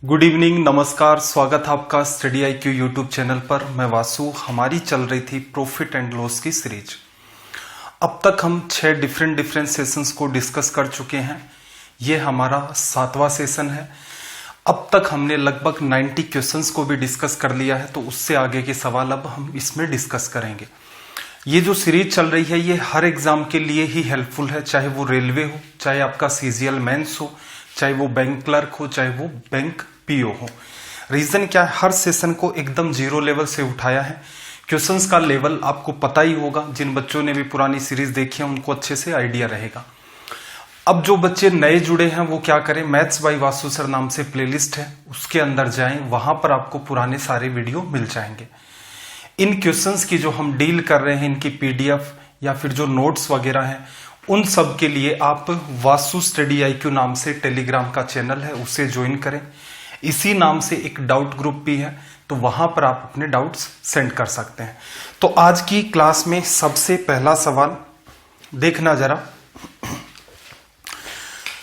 Good evening, नमस्कार। स्वागत है आपका स्टडी IQ यूट्यूब चैनल पर। मैं वासु। हमारी चल रही थी प्रॉफिट एंड लॉस की सीरीज। अब तक हम 6 डिफरेंट सेशंस को डिस्कस कर चुके हैं। ये हमारा 7वां सेशन है। अब तक हमने लगभग 90 क्वेश्चंस को भी डिस्कस कर लिया है, तो उससे आगे के सवाल अब हम इसमें डिस्कस करेंगे। ये जो सीरीज चल रही है ये हर एग्जाम के लिए ही हेल्पफुल है, चाहे वो रेलवे हो, चाहे आपका CGL मेंस हो, चाहे वो बैंक क्लर्क हो, चाहे वो बैंक PO हो। रीजन क्या है, हर सेशन को एकदम जीरो लेवल से उठाया है। क्वेश्चंस का लेवल आपको पता ही होगा, जिन बच्चों ने भी पुरानी सीरीज देखी है उनको अच्छे से आइडिया रहेगा। अब जो बच्चे नए जुड़े हैं वो क्या करें, मैथ्स बाय वासु सर नाम से प्लेलिस्ट है, उसके अंदर जाएं, वहां पर आपको पुराने सारे वीडियो मिल जाएंगे। इन क्वेश्चंस की जो हम डील कर रहे हैं, इनकी PDF या फिर जो नोट्स वगैरह हैं, उन सब के लिए आप वासु स्टडी IQ नाम से टेलीग्राम का चैनल है, उसे ज्वाइन करें। इसी नाम से एक डाउट ग्रुप भी है, तो वहां पर आप अपने डाउट्स सेंड कर सकते हैं। तो आज की क्लास में सबसे पहला सवाल देखना जरा।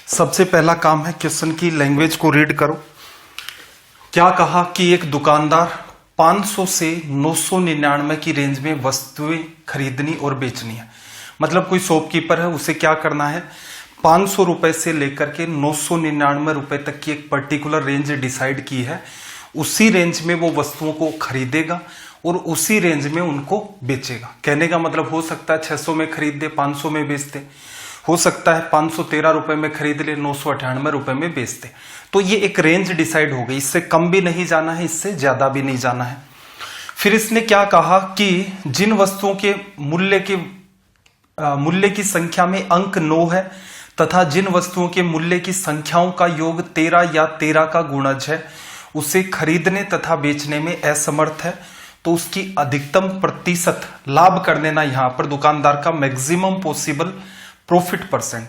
सबसे पहला काम है क्वेश्चन की लैंग्वेज को रीड करो। क्या कहा कि एक दुकानदार 500 से 999 की रेंज में वस्तुएं खरीदनी और बेचनी है। मतलब कोई शॉपकीपर है, उसे क्या करना है, 500 रुपए से लेकर के 999 रुपए तक की एक पर्टिकुलर रेंज डिसाइड की है। उसी रेंज में वो वस्तुओं को खरीदेगा और उसी रेंज में उनको बेचेगा। कहने का मतलब हो सकता है 600 में खरीद दे, 500 में बेच दे, हो सकता है 513 रुपए में खरीद ले, 998 रुपए में बेच दे। तो ये एक रेंज डिसाइड हो गई, इससे कम भी नहीं जाना है, इससे ज्यादा भी नहीं जाना है। फिर इसने क्या कहा कि जिन वस्तुओं के मूल्य की संख्या में अंक 9 है तथा जिन वस्तुओं के मूल्य की संख्याओं का योग 13 या 13 का गुणज है, उसे खरीदने तथा बेचने में असमर्थ है, तो उसकी अधिकतम प्रतिशत लाभ कर देना। यहां पर दुकानदार का मैक्सिमम पॉसिबल प्रॉफिट परसेंट।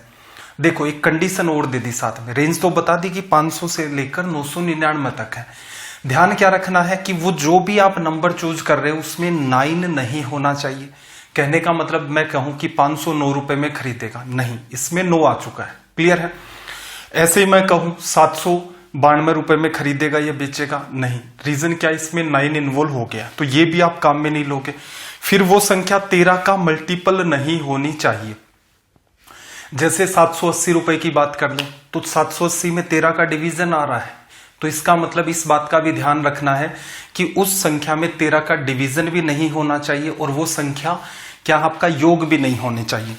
देखो एक कंडीशन और दे दी साथ में, रेंज तो बता दी कि 500 से लेकर 999 तक है। ध्यान क्या रखना है कि वो जो भी आप नंबर चूज कर रहे हो उसमें 9 नहीं होना चाहिए। कहने का मतलब मैं कहूं कि 509 रुपए में खरीदेगा, नहीं, इसमें 9 आ चुका है। क्लियर है। ऐसे ही मैं कहूं 792 रुपए में खरीदेगा या बेचेगा, नहीं, रीजन क्या, इसमें 9 इन्वॉल्व हो गया, तो ये भी आप काम में नहीं लोगे। फिर वो संख्या 13 का मल्टीपल नहीं होनी चाहिए। जैसे 780 रुपए की बात कर लो, तो 780 में 13 का डिवीजन आ रहा है, तो इसका मतलब इस बात का भी ध्यान रखना है कि उस संख्या में 13 का डिवीजन भी नहीं होना चाहिए और वो संख्या क्या आपका योग भी नहीं होने चाहिए।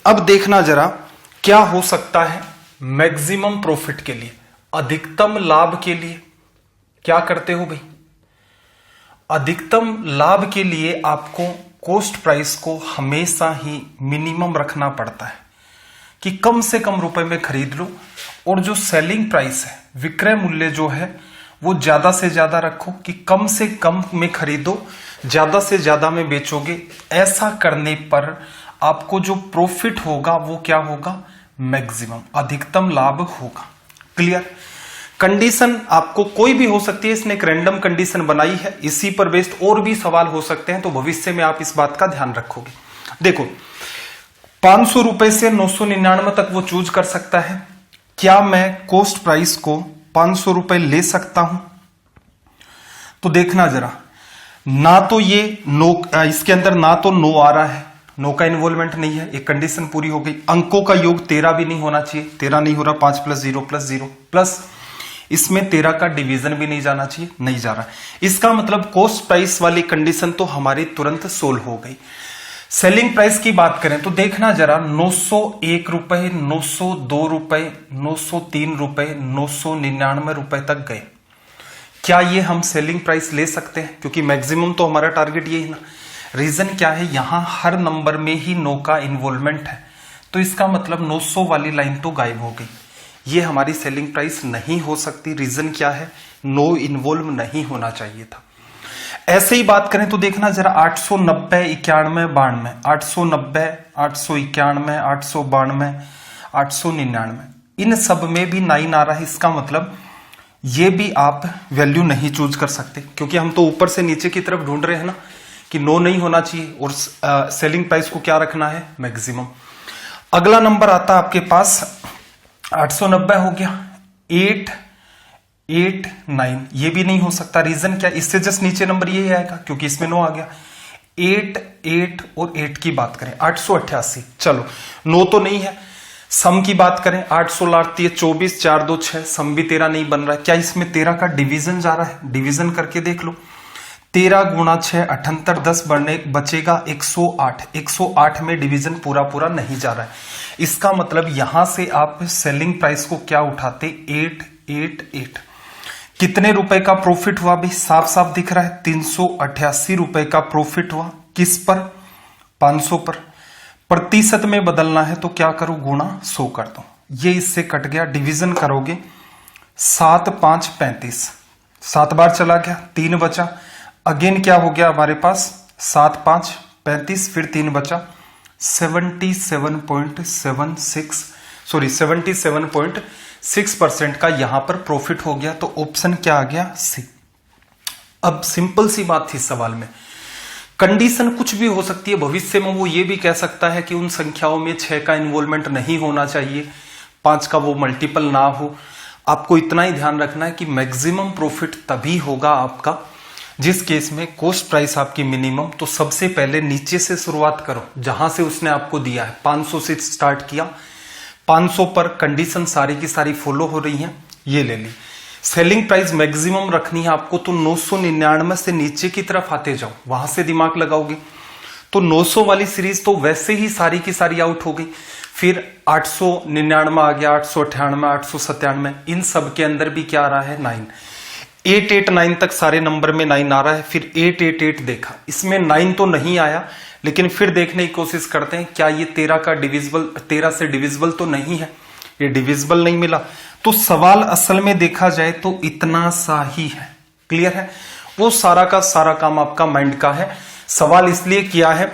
अब देखना जरा क्या हो सकता है मैक्सिमम प्रॉफिट के लिए, अधिकतम लाभ के लिए क्या करते हो भाई। अधिकतम लाभ के लिए आपको कॉस्ट प्राइस को हमेशा ही मिनिमम रखना पड़ता है कि कम से कम रुपए में खरीद लो, और जो सेलिंग प्राइस है, विक्रय मूल्य जो है, वो ज्यादा से ज्यादा रखो कि कम से कम में खरीदो, ज्यादा से ज्यादा में बेचोगे। ऐसा करने पर आपको जो प्रॉफिट होगा वो क्या होगा, मैक्सिमम, अधिकतम लाभ होगा। क्लियर। कंडीशन आपको कोई भी हो सकती है, इसने एक रैंडम कंडीशन बनाई है, इसी पर बेस्ड और भी सवाल हो सकते हैं, तो भविष्य में आप इस बात का ध्यान रखोगे। देखो 500 रुपए से 999 तक वो चूज कर सकता है। क्या मैं कॉस्ट प्राइस को 500 रुपए ले सकता हूं, तो देखना जरा, ना तो ये इसके अंदर ना तो 9 आ रहा है, 9 का इन्वॉल्वमेंट नहीं है, एक कंडीशन पूरी हो गई। अंकों का योग 13 भी नहीं होना चाहिए, 13 नहीं हो रहा, 5 + 0 + 0 प्लस इसमें 13 का डिवीजन भी नहीं जाना चाहिए, नहीं जा रहा। इसका मतलब कॉस्ट प्राइस वाली कंडीशन तो हमारी तुरंत सोल्व हो गई। सेलिंग प्राइस की बात करें तो देखना जरा, 901 रुपए, 902 रुपए, 903 रुपए, 999 रुपए तक गए। क्या ये हम सेलिंग प्राइस ले सकते हैं, क्योंकि मैक्सिमम तो हमारा टारगेट ये है ना। रीजन क्या है, यहां हर नंबर में ही 9 का इन्वॉल्वमेंट है, तो इसका मतलब 900 वाली लाइन तो गायब हो गई, ये हमारी सेलिंग प्राइस नहीं हो सकती। रीजन क्या है, 9 इन्वॉल्व नहीं होना चाहिए था। ऐसे ही बात करें तो देखना जरा, 890, 91, 92, 890, 891, 892, 899, इन सब में भी 9 आ रहा है। इसका मतलब ये भी आप वैल्यू नहीं चूज कर सकते, क्योंकि हम तो ऊपर से नीचे की तरफ ढूंढ रहे हैं ना कि 9 नहीं होना चाहिए, और सेलिंग प्राइस को क्या रखना है, मैक्सिमम। अगला नंबर आता है आपके पास 890 हो गया, 8 8 9, ये भी नहीं हो सकता। रीजन क्या, इससे जस्ट नीचे नंबर ये आएगा क्योंकि इसमें 9 आ गया। 8 8 और 8 की बात करें 888, चलो 9 तो नहीं है। सम की बात करें 8 16 8 24, 4 2 6, सम भी 13 नहीं बन रहा है। क्या इसमें 13 का डिवीजन जा रहा है? डिवीजन करके देख लो। 13 गुणा 6 78, 10 बचेगा 108। 108 में डिवीजन पूरा पूरा नहीं जा रहा है। इसका मतलब यहां से आप सेलिंग प्राइस को क्या उठाते, 888। कितने रुपए का प्रॉफिट हुआ भाई? साफ साफ दिख रहा है 388 रुपए का प्रॉफिट हुआ। किस पर? 500 पर। प्रतिशत में बदलना है तो क्या करो, गुणा 100 कर दो। ये इससे कट गया, डिवीजन करोगे 7 5 35, 7 बार चला गया, 3 बचा। अगेन क्या हो गया हमारे पास, 7 5 35, फिर 3 बचा, 77.6% का यहां पर प्रॉफिट हो गया। तो ऑप्शन क्या आ गया, सी। अब सिंपल सी बात थी सवाल में, कंडीशन कुछ भी हो सकती है। भविष्य में वो ये भी कह सकता है कि उन संख्याओं में 6 का इन्वॉल्वमेंट नहीं होना चाहिए, 5 का वो मल्टीपल ना हो। आपको इतना ही ध्यान रखना है कि मैक्सिमम प्रॉफिट तभी होगा आपका जिस केस में कॉस्ट प्राइस आपकी मिनिमम। तो सबसे पहले नीचे से शुरुआत करो, जहां से उसने आपको दिया है। 500 से स्टार्ट किया, 500 पर कंडीशन सारी की सारी फॉलो हो रही है, ये ले ली। सेलिंग प्राइस मैक्सिमम रखनी है आपको, तो 999 से नीचे की तरफ आते जाओ, वहां से दिमाग लगाओगे तो 900 वाली सीरीज तो वैसे ही सारी की सारी आउट हो गई। फिर 899 आ गया, 898, 897, इन सब के अंदर भी क्या आ रहा है, 9। 889 तक सारे नंबर में 9 आ रहा है। फिर 888 देखा, इसमें 9 तो नहीं आया, लेकिन फिर देखने की कोशिश करते हैं क्या ये 13 का डिविजिबल, 13 से डिविजिबल तो नहीं है, ये डिविजिबल नहीं मिला। तो सवाल असल में देखा जाए तो इतना सा ही है। क्लियर है? वो सारा का सारा काम आपका माइंड का है। सवाल इसलिए किया है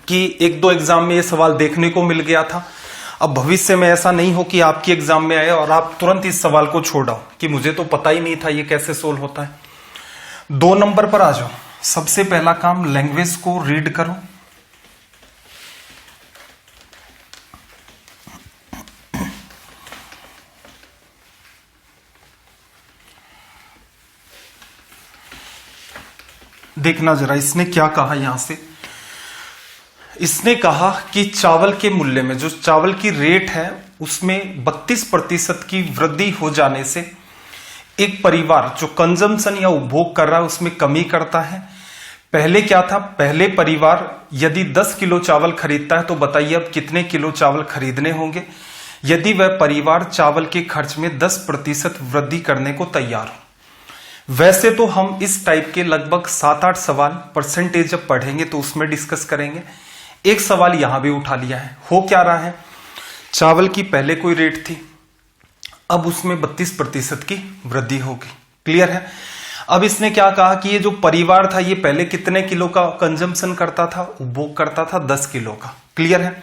कि 1-2 एग्जाम में ये सवाल देखने को मिल गया था। अब भविष्य में ऐसा नहीं हो कि आपकी एग्जाम में आए और आप तुरंत इस सवाल को छोड़ो कि मुझे तो पता ही नहीं था ये कैसे सोल्व होता है। 2 नंबर पर आ जाओ। सबसे पहला काम, लैंग्वेज को रीड करो। देखना जरा इसने क्या कहा। यहां से इसने कहा कि चावल के मूल्य में, जो चावल की रेट है उसमें 32% की वृद्धि हो जाने से एक परिवार जो कंजम्पशन या उपभोग कर रहा है उसमें कमी करता है। पहले क्या था, पहले परिवार यदि 10 किलो चावल खरीदता है तो बताइए अब कितने किलो चावल खरीदने होंगे यदि वह परिवार चावल के खर्च में 10% वृद्धि करने को तैयार हो। वैसे तो हम इस टाइप के लगभग 7-8 सवाल परसेंटेज जब पढ़ेंगे तो उसमें डिस्कस करेंगे। एक सवाल यहां भी उठा लिया है। हो क्या रहा है, चावल की पहले कोई रेट थी, अब उसमें 32% की वृद्धि होगी। क्लियर है? अब इसने क्या कहा कि ये जो परिवार था ये पहले कितने किलो का कंजम्पशन करता था, उपभोग करता था 10 किलो का। क्लियर है?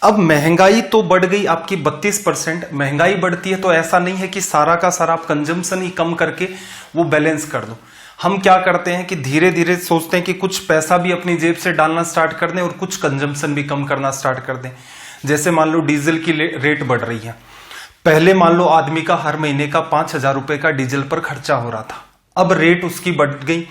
अब महंगाई तो बढ़ गई आपकी 32%। महंगाई बढ़ती है तो ऐसा नहीं है कि सारा का सारा आप कंजम्पशन ही कम करके वो बैलेंस कर दो। हम क्या करते हैं कि धीरे धीरे सोचते हैं कि कुछ पैसा भी अपनी जेब से डालना स्टार्ट कर दें और कुछ कंजम्पशन भी कम करना स्टार्ट कर दें। जैसे मान लो डीजल की रेट बढ़ रही है, पहले मान लो आदमी का हर महीने का 5,000 रुपए का डीजल पर खर्चा हो रहा था, अब रेट उसकी बढ़ गई।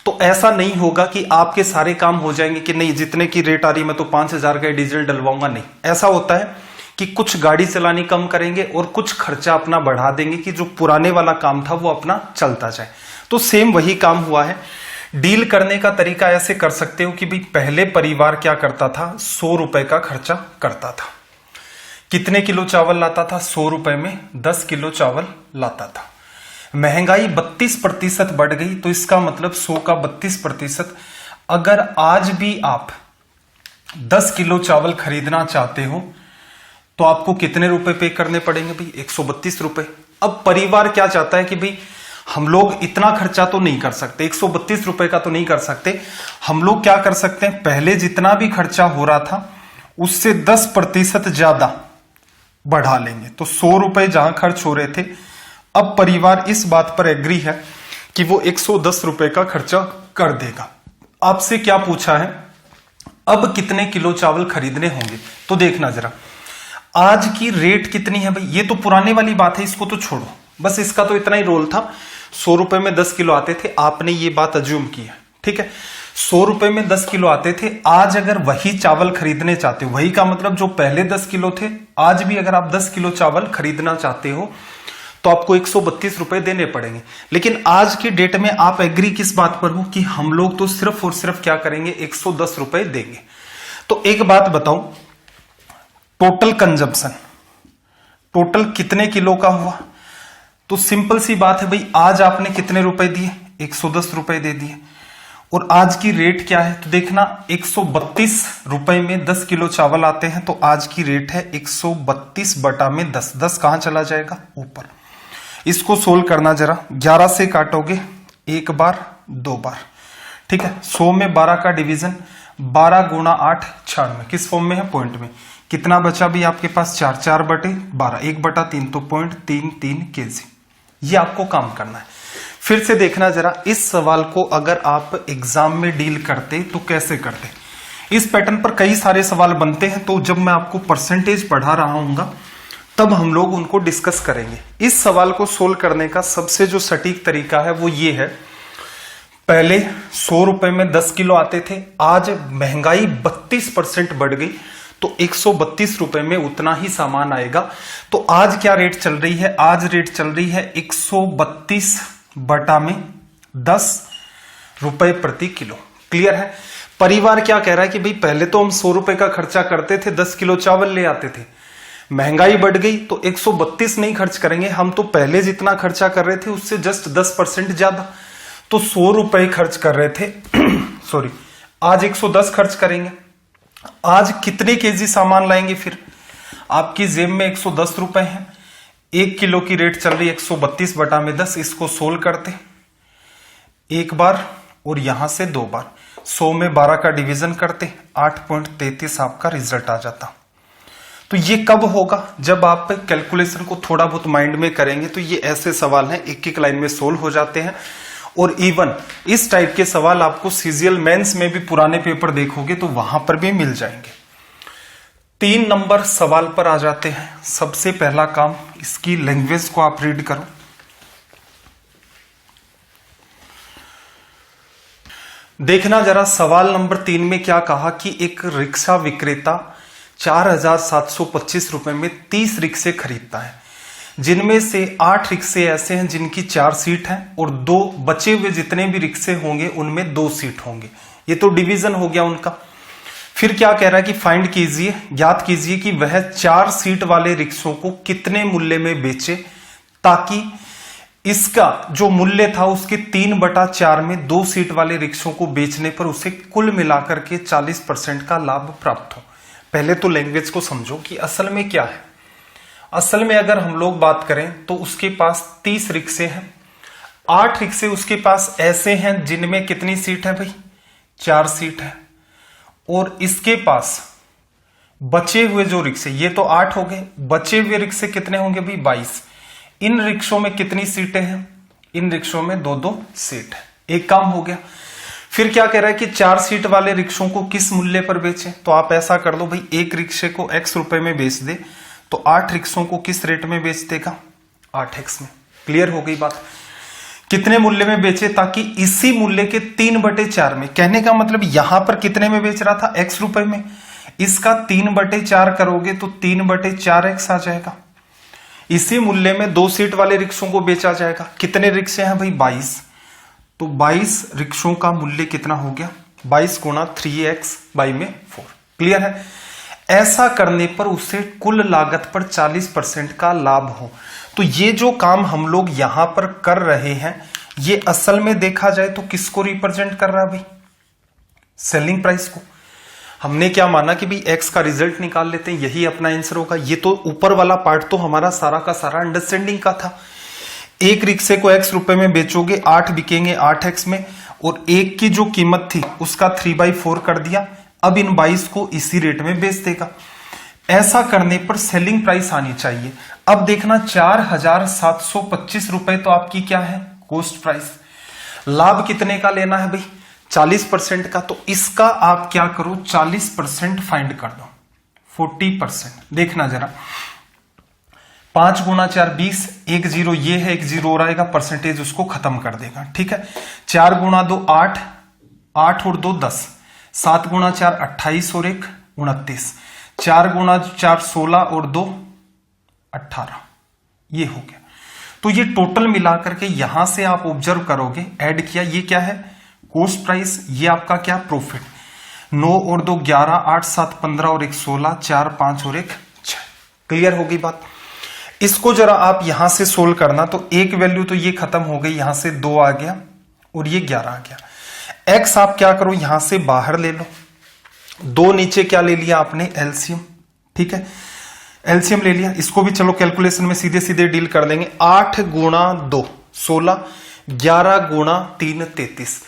तो ऐसा नहीं होगा कि आपके सारे काम हो जाएंगे कि नहीं जितने की रेट आ रही मैं तो 5,000 का डीजल डलवाऊंगा, नहीं। ऐसा होता है कि कुछ गाड़ी चलानी कम करेंगे और कुछ खर्चा अपना बढ़ा देंगे कि जो पुराने वाला काम था वो अपना चलता जाए। तो सेम वही काम हुआ है। डील करने का तरीका ऐसे कर सकते हो कि भाई पहले परिवार क्या करता था, 100 रुपए का खर्चा करता था। कितने किलो चावल लाता था, 100 रुपए में 10 किलो चावल लाता था। महंगाई 32% बढ़ गई तो इसका मतलब 100 का 32%। अगर आज भी आप 10 किलो चावल खरीदना चाहते हो तो आपको कितने रुपए पे करने पड़ेंगे भाई, 132 रुपए। अब परिवार क्या चाहता है कि भाई हम लोग इतना खर्चा तो नहीं कर सकते, 132 रुपए का तो नहीं कर सकते। हम लोग क्या कर सकते हैं, पहले जितना भी खर्चा हो रहा था उससे 10% ज्यादा बढ़ा लेंगे। तो 100 रुपए जहां खर्च हो रहे थे, अब परिवार इस बात पर एग्री है कि वो 110 रुपए का खर्चा कर देगा। आपसे क्या पूछा है, अब कितने किलो चावल खरीदने होंगे। तो देखना जरा आज की रेट कितनी है भाई, ये तो पुराने वाली बात है, इसको तो छोड़ो। बस इसका तो इतना ही रोल था। 100 रुपए में 10 किलो आते थे, आपने ये बात अज्यूम की है, ठीक है। 100 रुपए में 10 किलो आते थे। आज अगर वही चावल खरीदने चाहते हो, वही का मतलब जो पहले 10 किलो थे, आज भी अगर आप 10 किलो चावल खरीदना चाहते हो तो आपको 132 रुपए देने पड़ेंगे। लेकिन आज की डेट में आप एग्री किस बात पर हो कि हम लोग तो सिर्फ और सिर्फ क्या करेंगे, 110 रुपए देंगे। तो एक बात बताओ, टोटल कंजम्पशन टोटल कितने किलो का हुआ? तो सिंपल सी बात है भाई, आज आपने कितने रुपए दिए? 110 रुपए दे दिए। और आज की रेट क्या है तो देखना, 132 रुपए में 10 किलो चावल आते हैं, तो आज की रेट है 132 बटा में 10। 10 कहां चला जाएगा? ऊपर। इसको सोल्व करना जरा, 11 से काटोगे एक बार, दो बार, ठीक है। 100 में 12 का डिवीजन, 12 गुणा 8 96, किस फॉर्म में है? पॉइंट में। कितना बचा भी आपके पास? 4, 4 बटे 12, 1/3, तो 0.33 kg। ये आपको काम करना है। फिर से देखना जरा, इस सवाल को अगर आप एग्जाम में डील करते तो कैसे करते। इस पैटर्न पर कई सारे सवाल बनते हैं, तो जब मैं आपको परसेंटेज पढ़ा रहा हूंगा तब हम लोग उनको डिस्कस करेंगे। इस सवाल को सोल्व करने का सबसे जो सटीक तरीका है वो ये है, पहले 100 रुपए में 10 किलो आते थे, आज महंगाई 32% बढ़ गई, तो 132 रुपए में उतना ही सामान आएगा। तो आज क्या रेट चल रही है? आज रेट चल रही है 132 बटा में 10 रुपए प्रति किलो। क्लियर है? परिवार क्या कह रहा है कि भाई पहले तो हम 100 रुपए का खर्चा करते थे, 10 किलो चावल ले आते थे, महंगाई बढ़ गई तो 132 नहीं खर्च करेंगे, हम तो पहले जितना खर्चा कर रहे थे उससे जस्ट 10% ज्यादा, तो 100 रुपए खर्च कर रहे थे सॉरी, आज 110 खर्च करेंगे। आज कितने केजी सामान लाएंगे? फिर आपकी जेब में 110 रुपए हैं, 1 किलो की रेट चल रही है 132 बटा में 10। इसको सोल्व करते एक बार और यहां से दो बार, 100 में 12 का डिवीजन करते, 8.33 आपका रिजल्ट आ जाता। तो ये कब होगा? जब आप कैलकुलेशन को थोड़ा बहुत माइंड में करेंगे तो ये ऐसे सवाल हैं, एक एक लाइन में सोल्व हो जाते हैं। और इवन इस टाइप के सवाल आपको सीजीएल मेंस में भी पुराने पेपर देखोगे तो वहां पर भी मिल जाएंगे। 3 नंबर सवाल पर आ जाते हैं। सबसे पहला काम, इसकी लैंग्वेज को आप रीड करो। देखना जरा, सवाल नंबर 3 में क्या कहा कि एक रिक्शा विक्रेता 4,725 रुपए में 30 रिक्शे खरीदता है, जिनमें से 8 रिक्शे ऐसे हैं जिनकी 4 सीट हैं और 2 बचे हुए जितने भी रिक्शे होंगे उनमें 2 सीट होंगे। ये तो डिवीजन हो गया उनका। फिर क्या कह रहा है कि फाइंड कीजिए, ज्ञात कीजिए कि वह 4 सीट वाले रिक्शों को कितने मूल्य में बेचे, ताकि इसका जो मूल्य था उसके 3/4 में 2 सीट वाले रिक्शों को बेचने पर उसे कुल मिलाकर के 40% का लाभ प्राप्त हो। पहले तो लैंग्वेज को समझो कि असल में क्या है। असल में अगर हम लोग बात करें तो उसके पास 30 रिक्शे हैं, 8 रिक्शे उसके पास ऐसे हैं जिनमें कितनी सीट है भाई? 4 सीट है। और इसके पास बचे हुए जो रिक्शे, ये तो 8 हो गए, बचे हुए रिक्शे कितने होंगे भाई? 22। इन रिक्शों में कितनी सीटें हैं? इन रिक्शों में 2-2 सीट है। एक काम हो गया। फिर क्या कह रहा है कि 4 सीट वाले रिक्शों को किस मूल्य पर बेचें? तो आप ऐसा कर लो भाई, एक रिक्शे को X रुपए में बेच दे तो 8 रिक्शों को किस रेट में बेच देगा? 8x में। क्लियर हो गई बात? कितने मूल्य में बेचे? ताकि इसी मूल्य के 3/4 में, कहने का मतलब यहां पर कितने में बेच रहा था? X रुपए में। इसका 3/4 करोगे तो 3/4x आ जाएगा। इसी मूल्य में 2 सीट वाले रिक्शों को बेचा जाएगा। कितने रिक्शे हैं भाई? 22। तो 22 रिक्शों का मूल्य कितना हो गया? 22 गुणा 3x बाई में 4। क्लियर है? ऐसा करने पर उसे कुल लागत पर 40% का लाभ हो। तो ये जो काम हम लोग यहां पर कर रहे हैं, ये असल में देखा जाए तो किसको रिप्रेजेंट कर रहा है भाई? सेलिंग प्राइस को। हमने क्या माना कि भाई एक्स का रिजल्ट निकाल लेते हैं, यही अपना आंसर होगा। ये तो ऊपर वाला पार्ट तो हमारा सारा का सारा अंडरस्टैंडिंग का था। एक रिक्शे को x रुपए में बेचोगे, 8 बिकेंगे 8x में, और एक की जो कीमत थी उसका 3/4 कर दिया। अब इन 22 को इसी रेट में बेच देगा। ऐसा करने पर सेलिंग प्राइस आनी चाहिए। अब देखना 4,725 रुपए तो आपकी क्या है? Cost price. लाभ कितने का लेना है भाई? 40% का। तो इसका आप क्या करो? 40% फाइंड कर दो, 40%। देखना जरा, 5 गुणा 4 20, 1 0 ये है, 1 0 और आएगा, परसेंटेज उसको खत्म कर देगा। ठीक है, 4 गुणा 2 8, 8 और 2 10, 7 गुणा 4 28 और 1 29, 4 गुणा 4 16 और 2 18, ये हो गया। तो ये टोटल मिलाकर के यहां से आप ऑब्जर्व करोगे, ऐड किया, ये क्या है कॉस्ट प्राइस, ये आपका क्या प्रॉफिट। 9 और 2 11, 8 7 15 और 1 16, 4 5 और 1 6। क्लियर होगी बात। इसको जरा आप यहां से सोल्व करना, तो एक वैल्यू तो ये खत्म हो गई, यहां से 2 आ गया और ये 11 आ गया। एक्स आप क्या करो यहां से बाहर ले लो, 2 नीचे क्या ले लिया आपने एलसीएम। ठीक है, एलसीएम ले लिया, इसको भी चलो कैलकुलेशन में सीधे सीधे डील कर लेंगे। 8 गुणा 2 16, 11 गुणा 3 33,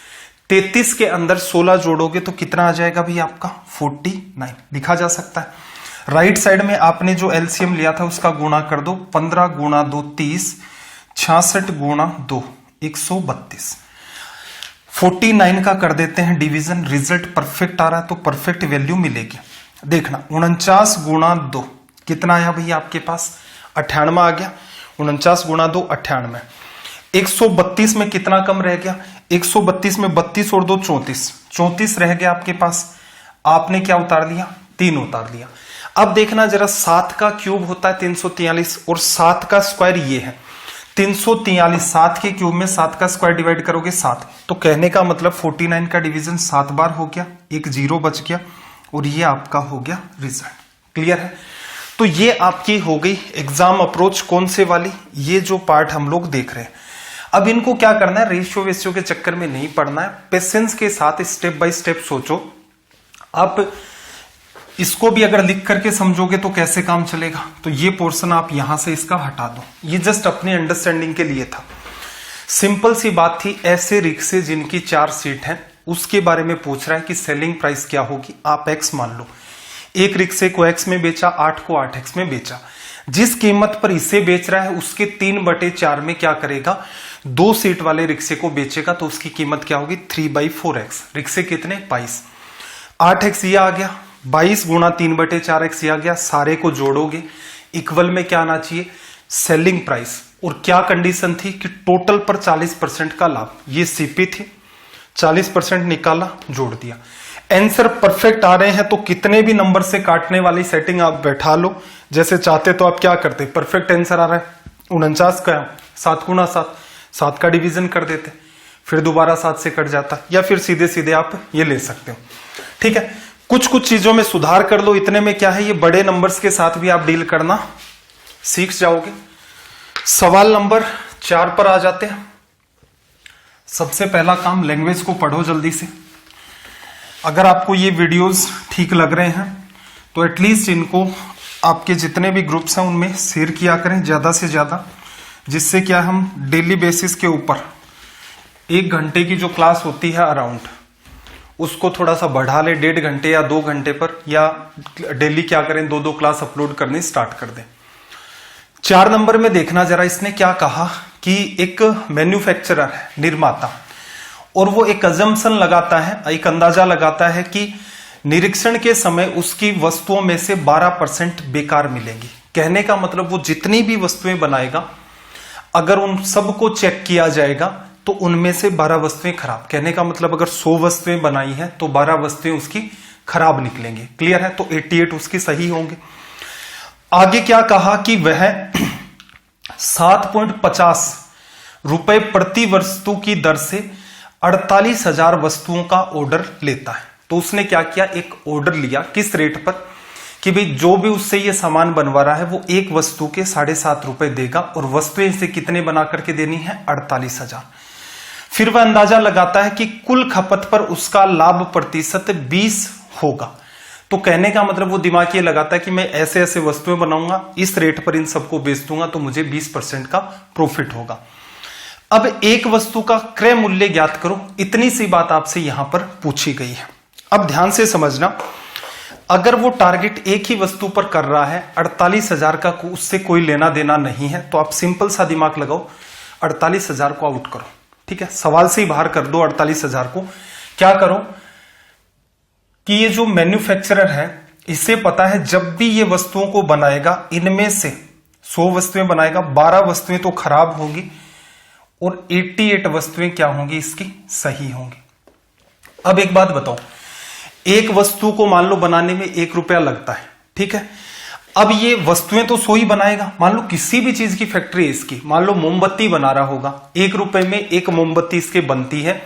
33 के अंदर 16 जोड़ोगे तो कितना आ जाएगा भाई आपका 49, लिखा जा सकता है। राइट साइड में आपने जो एलसीएम लिया था उसका गुणा कर दो, 15 गुणा 2 30, 66 गुणा 2 132, 49 का कर देते हैं डिवीजन, रिजल्ट परफेक्ट आ रहा है तो परफेक्ट वैल्यू मिलेगी। देखना 49 गुणा 2 कितना आया भैया आपके पास 98 आ गया, 49 गुणा 2 98। 132 में कितना कम रह गया, 132 में 32 और 2 34, 34 रह गया आपके पास, आपने क्या उतार लिया 3 उतार लिया। अब देखना जरा 7 का क्यूब होता है 343 और 7 का स्क्वायर ये है 343, 7 के क्यूब में 7 का स्क्वायर डिवाइड करोगे 7, तो कहने का मतलब 49 का डिवीजन 7 बार हो गया, एक 0 बच गया और ये आपका हो गया रिजल्ट। क्लियर है, तो ये आपकी हो गई एग्जाम अप्रोच कौन से वाली, ये जो पार्ट हम लोग देख रहे हैं। अब इनको क्या करना है, रेशियो वेशियो के चक्कर में नहीं पड़ना है, पेशेंस के साथ स्टेप बाय स्टेप सोचो। आप इसको भी अगर लिख करके समझोगे तो कैसे काम चलेगा, तो ये पोर्शन आप यहां से इसका हटा दो, ये जस्ट अपनी अंडरस्टैंडिंग के लिए था। सिंपल सी बात थी, ऐसे रिक्शे जिनकी 4 सीट है उसके बारे में पूछ रहा है कि सेलिंग प्राइस क्या होगी, आप एक्स मान लो, एक रिक्शे को एक्स में बेचा, 8 को 8x में बेचा, जिस कीमत पर इसे बेच रहा है उसके 3/4 में क्या करेगा 2 सीट वाले रिक्शे को बेचेगा, तो उसकी कीमत क्या होगी 3/4x। रिक्शे कितने 22, 8x ये आ गया, 22 गुणा 3/4x ये आ गया, सारे को जोड़ोगे इक्वल में क्या आना चाहिए सेलिंग प्राइस। और क्या कंडीशन थी कि टोटल पर 40% का लाभ, ये सीपी थी, 40% निकाला जोड़ दिया। आंसर परफेक्ट आ रहे हैं तो कितने भी नंबर से काटने वाली सेटिंग आप बैठा लो, जैसे चाहते तो आप क्या करते, परफेक्ट आंसर आ रहा है 49 का 7 गुणा 7, 7 का डिवीजन कर देते, फिर दोबारा 7 से कट जाता, या फिर सीधे सीधे आप ये ले सकते हो। ठीक है, कुछ कुछ चीजों में सुधार कर लो, इतने में क्या है ये बड़े नंबर्स के साथ भी आप डील करना सीख जाओगे। सवाल नंबर 4 पर आ जाते हैं। सबसे पहला काम लैंग्वेज को पढ़ो जल्दी से। अगर आपको ये वीडियोस ठीक लग रहे हैं तो एटलीस्ट इनको आपके जितने भी ग्रुप्स हैं उनमें शेयर किया करें ज्यादा से ज्यादा, जिससे क्या हम डेली बेसिस के ऊपर 1 घंटे की जो क्लास होती है अराउंड उसको थोड़ा सा बढ़ा ले, 1.5 घंटे या 2 घंटे पर, या डेली क्या करें 2-2 क्लास अपलोड करनी स्टार्ट कर दें। 4 नंबर में देखना जरा, इसने क्या कहा कि एक मैन्युफैक्चरर है, निर्माता, और वो एक अजम्पशन लगाता है, एक अंदाजा लगाता है कि निरीक्षण के समय उसकी वस्तुओं में से 12% बेकार मिलेंगी। कहने का मतलब वो जितनी भी वस्तुएं बनाएगा अगर उन सबको चेक किया जाएगा तो उनमें से 12 वस्तुएं खराब। कहने का मतलब अगर 100 वस्तुएं बनाई हैं तो 12 वस्तुएं उसकी खराब निकलेंगी। क्लियर है, तो 88 उसकी सही होंगे। आगे क्या कहा कि वह 7.50 रुपए प्रति वस्तु की दर से 48,000 वस्तुओं का ऑर्डर लेता है। तो उसने क्या किया, एक ऑर्डर लिया, किस रेट पर, कि भाई जो भी उससे ये सामान बनवा रहा है वो एक वस्तु के 7.5 रुपए देगा, और वस्तुएं इसे कितने बना करके देनी है 48,000। फिर वह अंदाजा लगाता है कि कुल खपत पर उसका लाभ प्रतिशत 20 होगा। तो कहने का मतलब वो दिमाग ये लगाता है कि मैं ऐसे ऐसे वस्तुएं बनाऊंगा, इस रेट पर इन सबको बेच दूंगा तो मुझे 20% का प्रॉफिट होगा। अब एक वस्तु का क्रय मूल्य ज्ञात करो, इतनी सी बात आपसे यहां पर पूछी गई है। अब ध्यान से समझना, अगर वो टारगेट एक ही वस्तु पर कर रहा है, 48,000 का उससे कोई लेना देना नहीं है, तो आप सिंपल सा दिमाग लगाओ, 48,000 को आउट करो। ठीक है, सवाल से ही बाहर कर दो 48,000 को। क्या करो कि ये जो मैन्युफैक्चरर है इसे पता है जब भी ये वस्तुओं को बनाएगा इनमें से 100 वस्तुएं बनाएगा, 12 वस्तुएं तो खराब होंगी और 88 वस्तुएं क्या होंगी इसकी सही होंगी। अब एक बात बताओ, एक वस्तु को मान लो बनाने में 1 रुपया लगता है, ठीक है। अब ये वस्तुएं तो 100 ही बनाएगा। मान लो किसी भी चीज की फैक्ट्री है इसकी, मान लो मोमबत्ती बना रहा होगा, 1 रुपए में 1 मोमबत्ती इसके बनती है,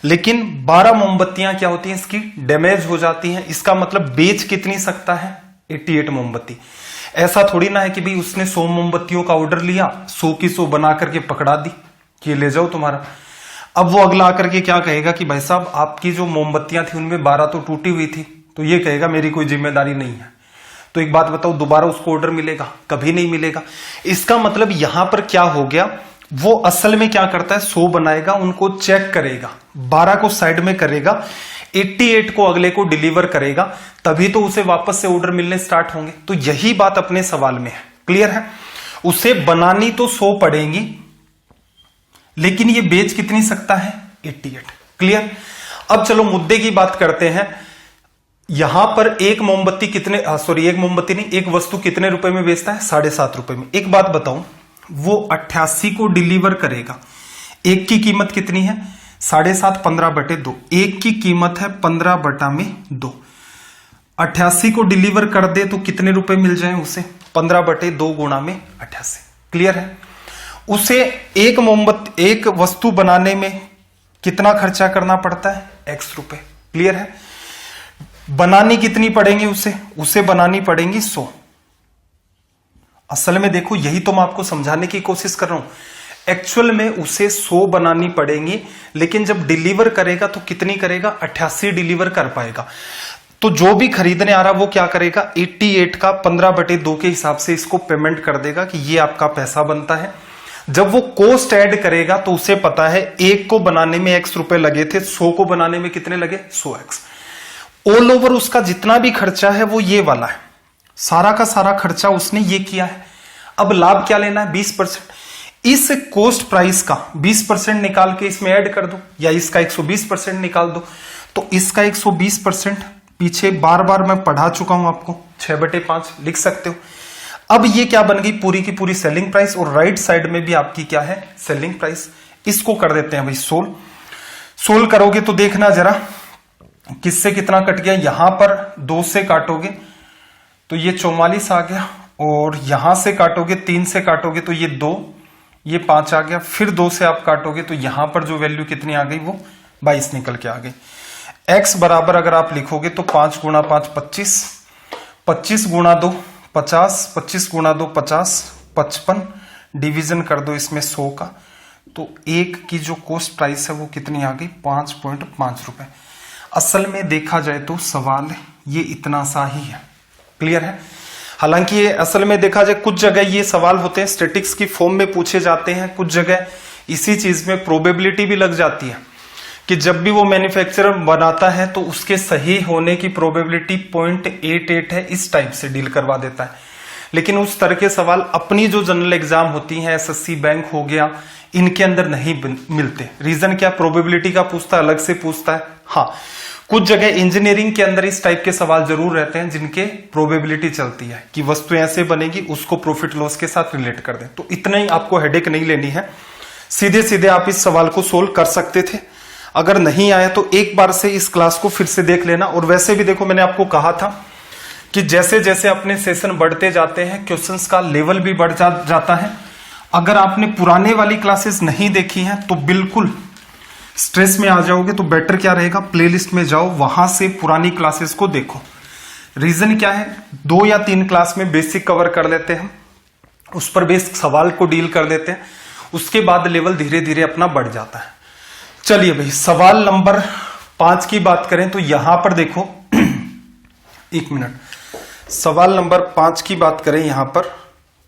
लेकिन 12 मोमबत्तियां क्या होती हैं इसकी डैमेज हो जाती हैं। इसका मतलब बेच कितनी सकता है 88 मोमबत्ती। ऐसा थोड़ी ना है कि भाई उसने 100 मोमबत्तियों का ऑर्डर लिया, 100 की 100 बना करके पकड़ा दी कि ले जाओ तुम्हारा। अब वो अगला आकर के क्या कहेगा कि भाई साहब आपकी जो मोमबत्तियां थी उनमें 12 तो टूटी हुई थी, तो ये कहेगा मेरी कोई जिम्मेदारी नहीं है। तो एक बात बताओ, दोबारा उसको ऑर्डर मिलेगा? कभी नहीं मिलेगा। इसका मतलब यहां पर क्या हो गया, वो असल में क्या करता है, 100 बनाएगा, उनको चेक करेगा, 12 को साइड में करेगा, 88 को अगले को डिलीवर करेगा, तभी तो उसे वापस से ऑर्डर मिलने स्टार्ट होंगे। तो यही बात अपने सवाल में है। क्लियर है? उसे बनानी तो 100 पड़ेंगी, लेकिन ये बेच कितनी सकता है 88। क्लियर? अब चलो मुद्दे की बात करते हैं। यहां पर एक मोमबत्ती कितने एक मोमबत्ती नहीं, एक वस्तु कितने रुपए में बेचता है 7.5 रुपए में। एक बात बताऊं, वो 88 को डिलीवर करेगा, एक की कीमत कितनी है 7.5, 15/2, एक की कीमत है 15/2। 88 को डिलीवर कर दे तो कितने रुपए मिल जाए उसे 15/2 गुणा में 88। क्लियर है? उसे एक वस्तु बनाने में कितना खर्चा करना पड़ता है x रुपए। क्लियर है? बनानी कितनी पड़ेंगी उसे बनानी पड़ेंगी 100। असल में देखो, यही तो मैं आपको समझाने की कोशिश कर रहा हूं। एक्चुअल में उसे 100 बनानी पड़ेंगी, लेकिन जब डिलीवर करेगा तो कितनी करेगा 88 डिलीवर कर पाएगा। तो जो भी खरीदने आ रहा वो क्या करेगा 88 का 15/2 के हिसाब से इसको पेमेंट कर देगा कि ये आपका पैसा बनता है। जब वो कॉस्ट ऐड करेगा तो उसे पता है एक को बनाने में x रुपए लगे थे, 100 को बनाने में कितने लगे 100x। ऑल ओवर उसका जितना भी खर्चा है वो ये वाला है, सारा का सारा खर्चा उसने ये किया है। अब लाभ क्या लेना है 20%। इस कॉस्ट प्राइस का 20% निकाल के इसमें ऐड कर दो, या इसका 120% निकाल दो। तो इसका 120% पीछे बार बार मैं पढ़ा चुका हूं आपको, 6/5 लिख सकते हो। अब ये क्या बन गई पूरी की पूरी सेलिंग प्राइस, और राइट साइड में भी आपकी क्या है सेलिंग प्राइस। इसको कर देते हैं भाई सोल्व करोगे तो देखना जरा किससे कितना कट गया। यहां पर 2 से काटोगे तो ये 44 आ गया, और यहां से काटोगे 3 से काटोगे तो ये 2, ये 5 आ गया। फिर 2 से आप काटोगे तो यहां पर जो वैल्यू कितनी आ गई वो 22 निकल के आ गई। x बराबर अगर आप लिखोगे तो 5 गुणा 5 25, 25 गुणा 2 50, 25 गुणा 2 50, 55 डिवीजन कर दो इसमें 100 का, तो एक की जो कॉस्ट प्राइस है वो कितनी आ गई 5.5 रुपए। असल में देखा जाए तो सवाल ये इतना सा ही है। क्लियर है? हालांकि ये असल में देखा जाए कुछ जगह ये सवाल होते हैं स्टैटिक्स की फॉर्म में पूछे जाते हैं, कुछ जगह इसी चीज में प्रोबेबिलिटी भी लग जाती है कि जब भी वो मैन्युफैक्चरर बनाता है तो उसके सही होने की प्रोबेबिलिटी 0.88 है, इस टाइप से डील करवा देता है। लेकिन उस तरह के सवाल अपनी जो जनरल एग्जाम होती है, एसएससी बैंक हो गया, इनके अंदर नहीं मिलते। रीजन क्या, प्रोबेबिलिटी का पूछता है, अलग से पूछता है। हाँ, कुछ जगह इंजीनियरिंग के अंदर इस टाइप के सवाल जरूर रहते हैं जिनके प्रोबेबिलिटी चलती है कि वस्तु ऐसे बनेगी, उसको प्रॉफिट लॉस के साथ रिलेट कर दें। तो इतना ही आपको हेडेक नहीं लेनी है, सीधे सीधे आप इस सवाल को सोल्व कर सकते थे। अगर नहीं आया तो एक बार से इस क्लास को फिर से देख लेना। और वैसे भी देखो, मैंने आपको कहा था कि जैसे जैसे अपने सेशन बढ़ते जाते हैं क्वेश्चंस का लेवल भी बढ़ जाता है। अगर आपने पुराने वाली क्लासेस नहीं देखी हैं तो बिल्कुल स्ट्रेस में आ जाओगे, तो बेटर क्या रहेगा प्लेलिस्ट में जाओ, वहां से पुरानी क्लासेस को देखो। रीजन क्या है, 2 या 3 क्लास में बेसिक कवर कर लेते हैं, उस पर बेसिक सवाल को डील कर देते हैं, उसके बाद लेवल धीरे धीरे अपना बढ़ जाता है। चलिए भाई, सवाल नंबर 5 की बात करें तो यहां पर देखो 1 मिनट, सवाल नंबर 5 की बात करें यहां पर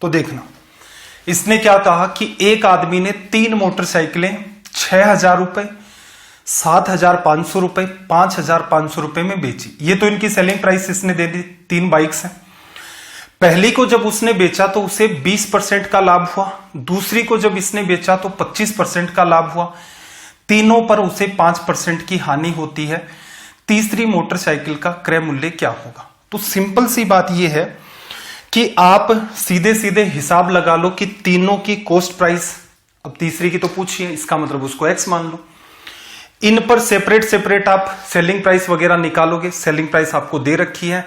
तो देखना, इसने क्या कहा कि एक आदमी ने 3 मोटरसाइकिलें 6,000 रुपए, 7,500 रुपए, 5,500 रुपए में बेची। ये तो इनकी सेलिंग प्राइस इसने दे दी, 3 बाइक्स हैं। पहली को जब उसने बेचा तो उसे 20% का लाभ हुआ, दूसरी को जब इसने बेचा तो 25% का लाभ हुआ, तीनों पर उसे 5% की हानि होती है। तीसरी मोटरसाइकिल का क्रय मूल्य क्या होगा? तो सिंपल सी बात यह है कि आप सीधे सीधे हिसाब लगा लो कि तीनों की कॉस्ट प्राइस, अब तीसरी की तो पूछिए, इसका मतलब उसको एक्स मान लो। इन पर सेपरेट सेपरेट आप सेलिंग प्राइस वगैरह निकालोगे, सेलिंग प्राइस आपको दे रखी है।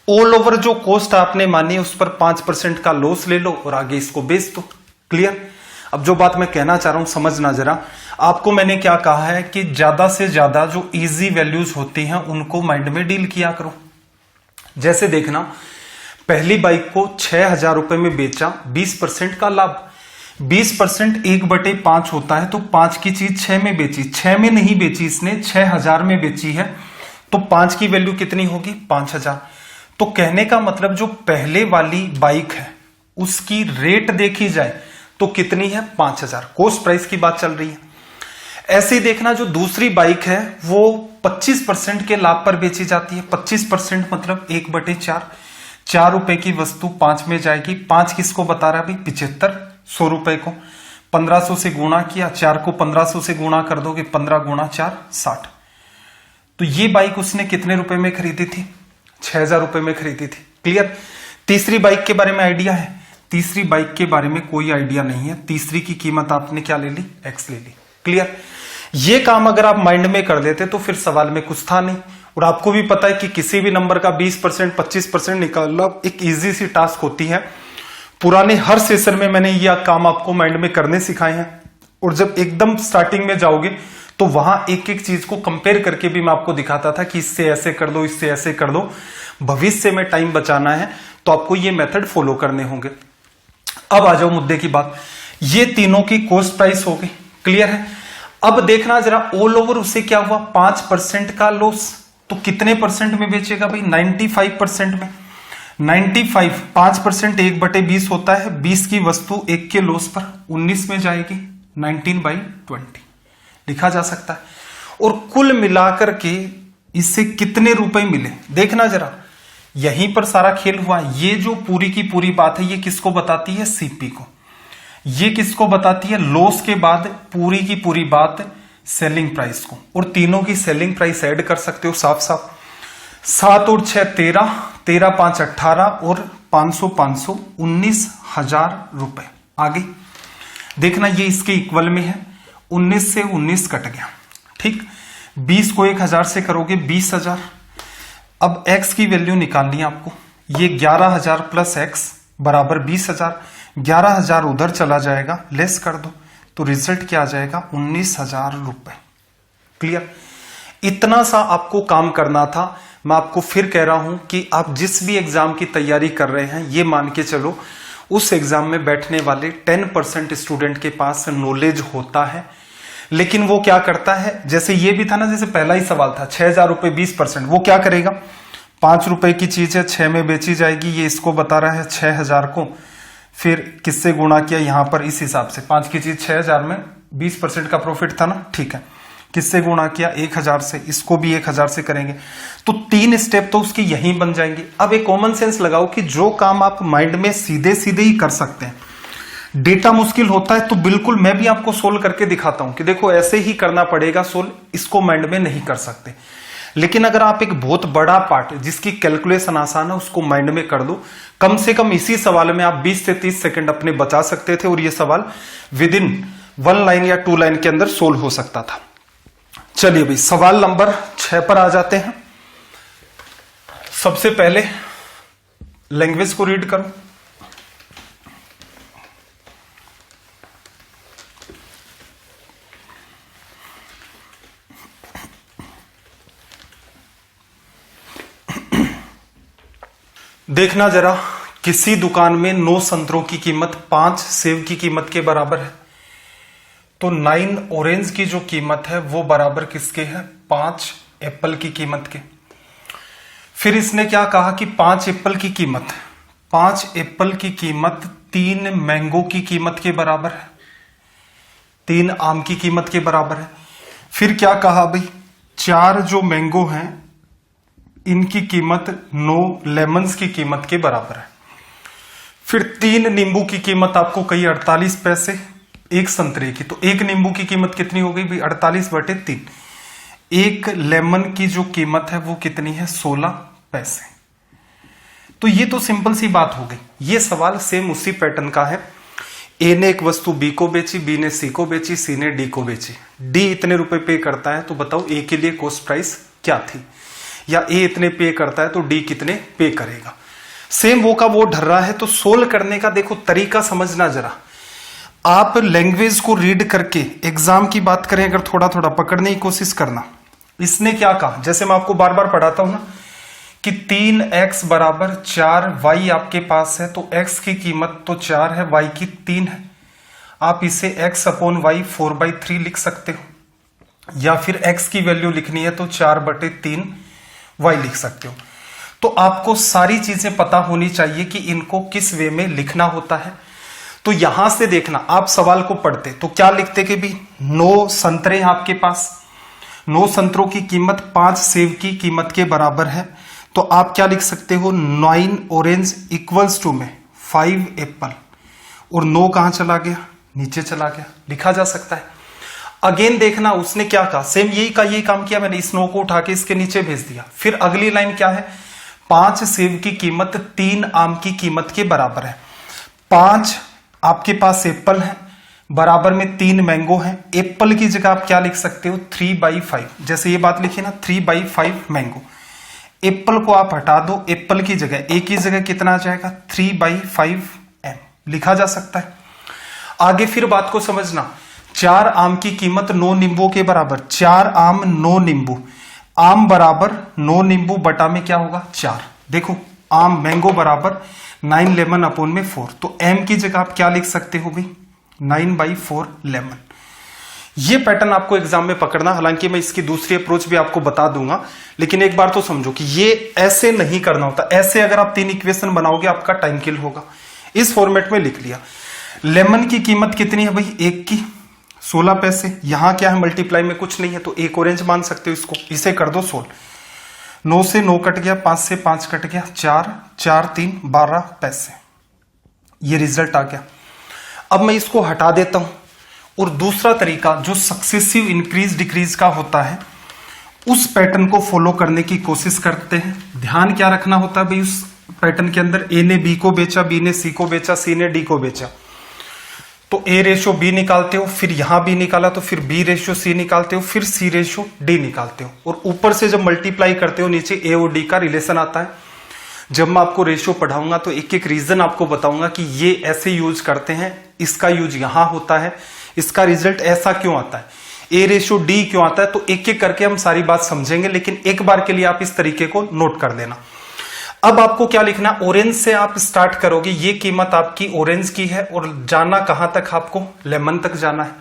ऑल ओवर जो कॉस्ट आपने मानी उस पर 5% का लॉस ले लो और आगे इसको बेच दो। क्लियर? अब जो बात मैं कहना चाह रहा हूं समझना जरा। आपको मैंने क्या कहा है कि ज्यादा से ज्यादा जो इजी वैल्यूज होती हैं उनको माइंड में डील किया करो। जैसे देखना, पहली बाइक को 6,000 रुपए में बेचा, 20% का लाभ। 20% 1/5 होता है, तो 5 की चीज 6 में बेची, 6 में नहीं बेची इसने, 6,000 में बेची है, तो 5 की वैल्यू कितनी होगी? 5,000। तो कहने का मतलब जो पहले वाली बाइक है उसकी रेट देखी जाए तो कितनी है? 5,000। कॉस्ट प्राइस की बात चल रही है। ऐसे ही देखना, जो दूसरी बाइक है वो 25% के लाभ पर बेची जाती है। 25% मतलब 1/4, 4 रुपए की वस्तु 5 में जाएगी। 5 किसको बता रहा है भाई? 75, 100 रुपए को 1500 से गुणा किया, 4 को 1500 से गुणा कर दोगे, 15 गुणा 4 60। तो ये बाइक उसने कितने रुपए में खरीदी थी? 6,000 रुपए में खरीदी थी। क्लियर? तीसरी बाइक के बारे में आइडिया है? तीसरी बाइक के बारे में कोई आइडिया नहीं है। तीसरी की कीमत आपने क्या ले ली? एक्स ले ली। क्लियर? ये काम अगर आप माइंड में कर लेते तो फिर सवाल में कुछ था नहीं। और आपको भी पता है कि किसी भी नंबर का 20% 25% निकालना एक इजी सी टास्क होती है। पुराने हर सेशन में मैंने यह काम आपको माइंड में करने सिखाए हैं, और जब एकदम स्टार्टिंग में जाओगे तो वहां एक एक चीज को कंपेयर करके भी मैं आपको दिखाता था कि इससे ऐसे कर दो, इससे ऐसे कर दो। भविष्य में टाइम बचाना है तो आपको ये मेथड फॉलो करने होंगे। अब आ जाओ मुद्दे की बात। ये तीनों की कॉस्ट प्राइस हो गई। क्लियर है? अब देखना जरा, ऑल ओवर उसे क्या हुआ? 5% का लॉस। तो कितने परसेंट में बेचेगा भाई? 95% में। 95, 5% 1/20 होता है। 20 की वस्तु 1 के लॉस पर 19 में जाएगी, 19/20 लिखा जा सकता है। और कुल मिलाकर के इससे कितने रुपए मिले देखना जरा। यहीं पर सारा खेल हुआ। ये जो पूरी की पूरी बात है ये किसको बताती है? सीपी को। ये किसको बताती है? लॉस के बाद पूरी की पूरी बात सेलिंग प्राइस को। और तीनों की सेलिंग प्राइस ऐड कर सकते हो साफ साफ। 7 और 6 13, 13 5 18 और 500 500 19,000 रुपए। आगे देखना, ये इसके इक्वल में है। 19 से 19 कट गया। ठीक, 20 को 1,000 से करोगे 20,000। अब x की वैल्यू निकालनी है आपको। ये 11,000 प्लस x बराबर 20,000। 11,000 उधर चला जाएगा, लेस कर दो तो रिजल्ट क्या आ जाएगा? 19,000 रुपए। क्लियर? इतना सा आपको काम करना था। मैं आपको फिर कह रहा हूं कि आप जिस भी एग्जाम की तैयारी कर रहे हैं ये मान के चलो उस एग्जाम में बैठने वाले 10% स्टूडेंट के पास नॉलेज होता है। लेकिन वो क्या करता है, जैसे ये भी था ना, जैसे पहला ही सवाल था 6,000 रुपए 20%, वो क्या करेगा? 5 रुपए की चीज है, 6 में बेची जाएगी। ये इसको बता रहा है 6,000 को, फिर किससे गुणा किया? यहां पर इस हिसाब से 5 की चीज 6,000 में 20% का प्रॉफिट था ना, ठीक है। किससे गुणा किया? 1,000 से। इसको भी 1,000 से करेंगे तो 3 स्टेप तो उसके यहीं बन जाएंगे। अब एक कॉमन सेंस लगाओ कि जो काम आप माइंड में सीधे सीधे ही कर सकते हैं, डेटा मुश्किल होता है तो बिल्कुल मैं भी आपको सोल्व करके दिखाता हूं कि देखो ऐसे ही करना पड़ेगा सोल्व, इसको माइंड में नहीं कर सकते। लेकिन अगर आप एक बहुत बड़ा पार्ट जिसकी कैलकुलेशन आसान है उसको माइंड में कर दो, कम से कम इसी सवाल में आप 20 से 30 सेकंड अपने बचा सकते थे और यह सवाल विद इन 1 लाइन या 2 लाइन के अंदर सोल्व हो सकता था। चलिए भाई सवाल नंबर 6 पर आ जाते हैं। सबसे पहले लैंग्वेज को रीड करो। देखना जरा, किसी दुकान में 9 संतरों की कीमत 5 सेब की कीमत के बराबर है, तो 9 ऑरेंज की जो कीमत है वो बराबर किसके है? 5 एप्पल की कीमत के। फिर इसने क्या कहा कि 5 एप्पल की कीमत 3 मैंगो की कीमत के बराबर है, 3 आम की कीमत के बराबर है। फिर क्या कहा भाई? 4 जो मैंगो हैं इनकी कीमत 9 लेमन्स की कीमत के बराबर है। फिर 3 नींबू की कीमत आपको कही 48 पैसे, 1 संतरे की, तो 1 नींबू की कीमत कितनी हो गई भाई? 48/3। 1 लेमन की जो कीमत है वो कितनी है? 16 पैसे। तो ये तो सिंपल सी बात हो गई। ये सवाल सेम उसी पैटर्न का है। ए ने एक वस्तु बी को बेची, बी ने सी को बेची, सी ने डी को बेची। डी इतने रुपए पे करता है, तो बताओ ए के लिए कॉस्ट प्राइस क्या थी, या ए इतने पे करता है तो डी कितने पे करेगा। सेम वो का वो ढर रहा है। तो सोल्व करने का देखो तरीका समझना जरा। आप लैंग्वेज को रीड करके एग्जाम की बात करें, अगर थोड़ा थोड़ा पकड़ने की कोशिश करना। इसने क्या कहा, जैसे मैं आपको बार बार पढ़ाता हूं ना कि 3x बराबर 4y आपके पास है, तो x की कीमत तो 4 है, y की 3 है। आप इसे x अपॉन y 4/3 लिख सकते हो, या फिर x की वैल्यू लिखनी है तो 4/3y लिख सकते हो। तो आपको सारी चीजें पता होनी चाहिए कि इनको किस वे में लिखना होता है। तो यहां से देखना, आप सवाल को पढ़ते तो क्या लिखते कि भी 9 संतरे आपके पास, 9 संतरों की कीमत 5 सेब की कीमत के बराबर है। तो आप क्या लिख सकते हो, 9 ऑरेंज इक्वल्स टू में 5 एप्पल, और 9 कहां चला गया, नीचे चला गया, लिखा जा सकता है। अगेन देखना उसने क्या कहा, सेम यही काम किया मैंने, इस 9 को उठा के इसके नीचे भेज दिया। फिर अगली लाइन क्या है, 5 सेब की कीमत 3 आम की कीमत के बराबर है। 5 आपके पास एप्पल है, बराबर में 3 मैंगो है। एप्पल की जगह आप क्या लिख सकते हो, 3/5, जैसे ये बात लिखी ना 3/5 मैंगो। एप्पल को आप हटा दो, एप्पल की जगह ए की जगह कितना आ जाएगा, 3/5m लिखा जा सकता है। आगे फिर बात को समझना, 4 आम की कीमत 9 नींबू के बराबर, 4 आम 9 नींबू, आम बराबर 9 नींबू बटा में क्या होगा 4। देखो आम मैंगो बराबर 9 लेमन अपॉन में 4, तो m की जगह आप क्या लिख सकते हो भाई, 9/4 लेमन। ये पैटर्न आपको एग्जाम में पकड़ना, हालांकि मैं इसकी दूसरी अप्रोच भी आपको बता दूंगा, लेकिन एक बार तो समझो कि ये ऐसे नहीं करना होता। ऐसे अगर आप 3 इक्वेशन बनाओगे आपका टाइम किल होगा। इस फॉर्मेट में लिख लिया। लेमन की कीमत कितनी है भाई, 1 की 16 पैसे। यहां क्या है, मल्टीप्लाई में कुछ नहीं है, तो 1 ऑरेंज मान सकते हो इसको। इसे कर दो 16, 9 से 9 कट गया, 5 से 5 कट गया, 4 4 3 12 पैसे। ये रिजल्ट आ गया। अब मैं इसको हटा देता हूं, और दूसरा तरीका जो सक्सेसिव इंक्रीज डिक्रीज का होता है, उस पैटर्न को फॉलो करने की कोशिश करते हैं। ध्यान क्या रखना होता है भाई, उस पैटर्न के अंदर ए ने बी को बेचा, बी ने सी को बेचा, सी ने डी को बेचा, तो ए रेशो बी निकालते हो, फिर यहां बी निकाला तो फिर बी रेशो सी निकालते हो, फिर सी रेशो डी निकालते हो, और ऊपर से जब मल्टीप्लाई करते हो नीचे ए और डी का रिलेशन आता है। जब मैं आपको रेशो पढ़ाऊंगा तो एक एक रीजन आपको बताऊंगा कि ये ऐसे यूज करते हैं, इसका यूज यहां होता है, इसका रिजल्ट ऐसा क्यों आता है, ए रेशो डी क्यों आता है। तो एक एक करके हम सारी बात समझेंगे, लेकिन एक बार के लिए आप इस तरीके को नोट कर लेना। अब आपको क्या लिखना, ऑरेंज से आप स्टार्ट करोगे, ये कीमत आपकी ऑरेंज की है, और जाना कहां तक, आपको लेमन तक जाना है।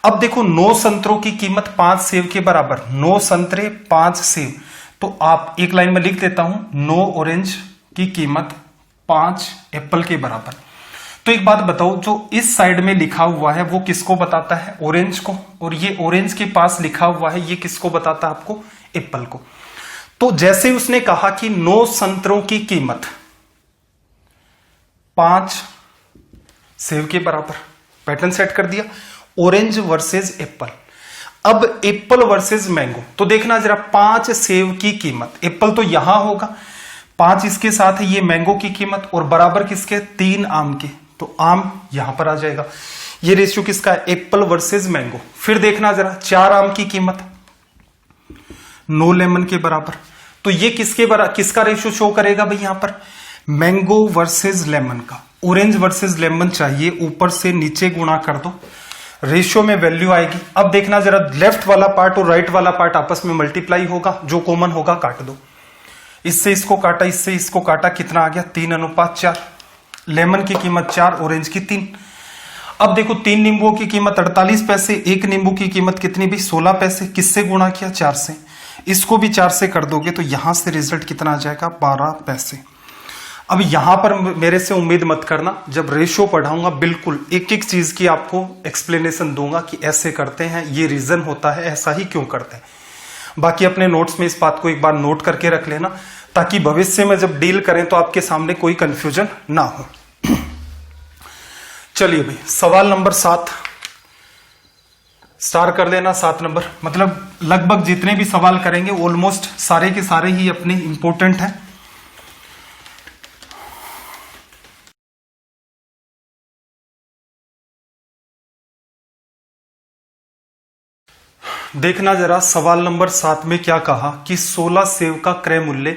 अब देखो 9 संतरों की कीमत 5 सेब के बराबर, 9 संतरे 5 सेब, तो आप एक लाइन में लिख देता हूं, 9 ऑरेंज की कीमत 5 एप्पल के बराबर। तो एक बात बताओ, जो इस साइड में लिखा हुआ है वो किसको बताता है, ऑरेंज को, और ये ऑरेंज के पास लिखा हुआ है ये किसको बताता है आपको, एप्पल को। तो जैसे उसने कहा कि 9 संतरों की कीमत 5 सेब के बराबर, पैटर्न सेट कर दिया, ऑरेंज वर्सेस एप्पल। अब एप्पल वर्सेस मैंगो, तो देखना जरा, 5 सेब की कीमत, एप्पल तो यहां होगा, 5 इसके साथ है, ये मैंगो की कीमत, और बराबर किसके, 3 आम के, तो आम यहां पर आ जाएगा। ये रेशियो किसका है, एप्पल वर्सेस मैंगो। फिर देखना जरा, 4 आम की कीमत 9 लेमन के बराबर, तो ये किसका रेशियो शो करेगा भाई, यहां पर मैंगो वर्सेस लेमन का। ऑरेंज वर्सेस लेमन चाहिए, ऊपर से नीचे गुणा कर दो, रेशियो में वैल्यू आएगी। अब देखना जरा, लेफ्ट वाला पार्ट और राइट वाला पार्ट आपस में मल्टीप्लाई होगा, जो कॉमन होगा काट दो। इससे इसको काटा, इससे इसको काटा, कितना आ गया, 3:4। लेमन की कीमत 4, ऑरेंज की 3। अब देखो 3 नींबुओं की कीमत 48 पैसे, 1 नींबू की कीमत कितनी भी 16 पैसे। किससे गुणा किया, 4 से। इसको भी 4 से कर दोगे तो यहां से रिजल्ट कितना आ जाएगा, 12 पैसे। अब यहां पर मेरे से उम्मीद मत करना, जब रेशियो पढ़ाऊंगा बिल्कुल एक एक चीज की आपको एक्सप्लेनेशन दूंगा कि ऐसे करते हैं, ये रीजन होता है, ऐसा ही क्यों करते हैं। बाकी अपने नोट्स में इस बात को एक बार नोट करके रख लेना, ताकि भविष्य में जब डील करें तो आपके सामने कोई कंफ्यूजन ना हो। चलिए भाई, सवाल नंबर 7 स्टार्ट कर लेना। 7 नंबर, मतलब लगभग जितने भी सवाल करेंगे ऑलमोस्ट सारे के सारे ही अपने इंपॉर्टेंट हैं। देखना जरा सवाल नंबर 7 में क्या कहा कि 16 सेव का क्रय मूल्य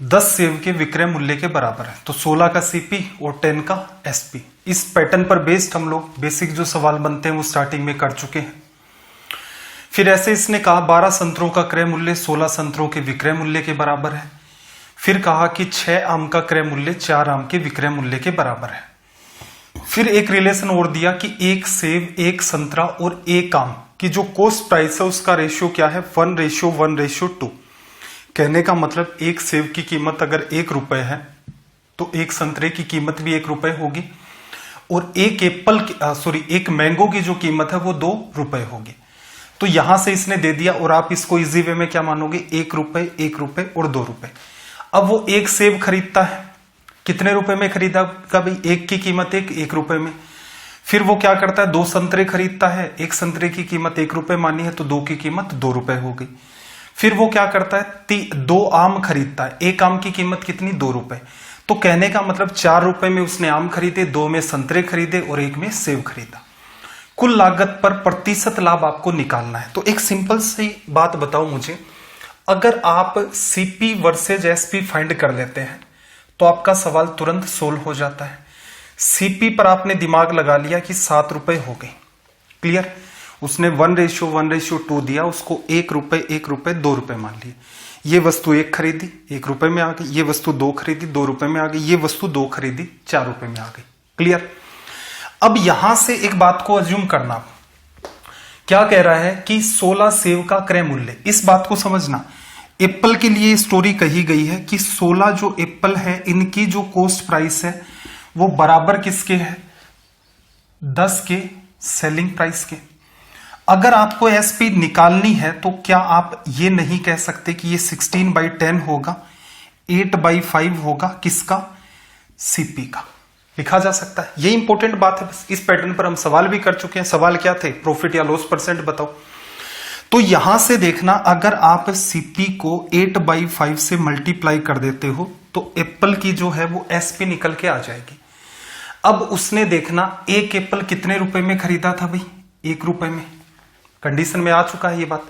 10 सेव के विक्रय मूल्य के बराबर है। तो 16 का सीपी और 10 का एसपी। इस पैटर्न पर बेस्ड हम लोग बेसिक जो सवाल बनते हैं वो स्टार्टिंग में कर चुके हैं। फिर ऐसे इसने कहा 12 संतरों का क्रय मूल्य 16 संतरों के विक्रय मूल्य के बराबर है। फिर कहा कि 6 आम का क्रय मूल्य 4 आम के विक्रय मूल्य के बराबर है। फिर एक रिलेशन और दिया कि 1 सेव 1 संतरा और 1 आम की जो कॉस्ट प्राइस है उसका रेशियो क्या है, 1:1:2। कहने का मतलब 1 सेव की कीमत अगर 1 रुपए है तो 1 संतरे की कीमत भी 1 रुपए होगी और 1 मैंगो की जो कीमत है वो 2 रुपए होगी। तो यहां से इसने दे दिया और आप इसको इजी वे में क्या मानोगे, 1 रुपए 1 रुपए और 2 रुपए। अब वो 1 सेव खरीदता है, कितने रुपए में खरीदा का भाई, 1 की कीमत 1 रुपए में। फिर वो क्या करता है, 2 संतरे खरीदता है, 1 संतरे की कीमत 1 रुपए मानी है तो 2 की कीमत 2 रुपए हो गई। फिर वो क्या करता है, 2 आम खरीदता है, 1 आम की कीमत कितनी, 2 रुपए। तो कहने का मतलब 4 रुपए में उसने आम खरीदे, 2 में संतरे खरीदे और 1 में सेव खरीदा। कुल लागत पर प्रतिशत लाभ आपको निकालना है। तो एक सिंपल सी बात बताओ मुझे, अगर आप सीपी वर्सेज एसपी फाइंड कर लेते हैं तो आपका सवाल तुरंत सोल्व हो जाता है। सीपी पर आपने दिमाग लगा लिया कि 7 रुपए हो गए, क्लियर। उसने 1:1:2 दिया, उसको 1 रुपए 2 रुपए मान लिए। ये वस्तु 1 खरीदी 1 रुपए में आ गई, ये वस्तु 2 खरीदी 2 रुपए में आ गई, ये वस्तु 2 खरीदी 4 रुपए में आ गई, क्लियर। अब यहां से एक बात को अज्यूम करना, क्या कह रहा है कि 16 सेव का क्रय मूल्य। इस बात को समझना, एप्पल के लिए स्टोरी कही गई है कि 16 जो एप्पल है इनकी जो कॉस्ट प्राइस है वो बराबर किसके है, 10 के सेलिंग प्राइस के। अगर आपको एसपी निकालनी है तो क्या आप ये नहीं कह सकते कि ये 16/10 होगा, 8/5 होगा, किसका, सीपी का, लिखा जा सकता है। ये इंपॉर्टेंट बात है। बस इस पैटर्न पर हम सवाल भी कर चुके हैं। सवाल क्या थे, प्रॉफिट या लॉस परसेंट बताओ। तो यहां से देखना, अगर आप सीपी को 8/5 से मल्टीप्लाई कर देते हो तो एप्पल की जो है वो एसपी निकल के आ जाएगी। अब उसने देखना 1 एप्पल कितने रुपए में खरीदा था भाई, 1 रुपए में। कंडीशन में आ चुका है ये बात।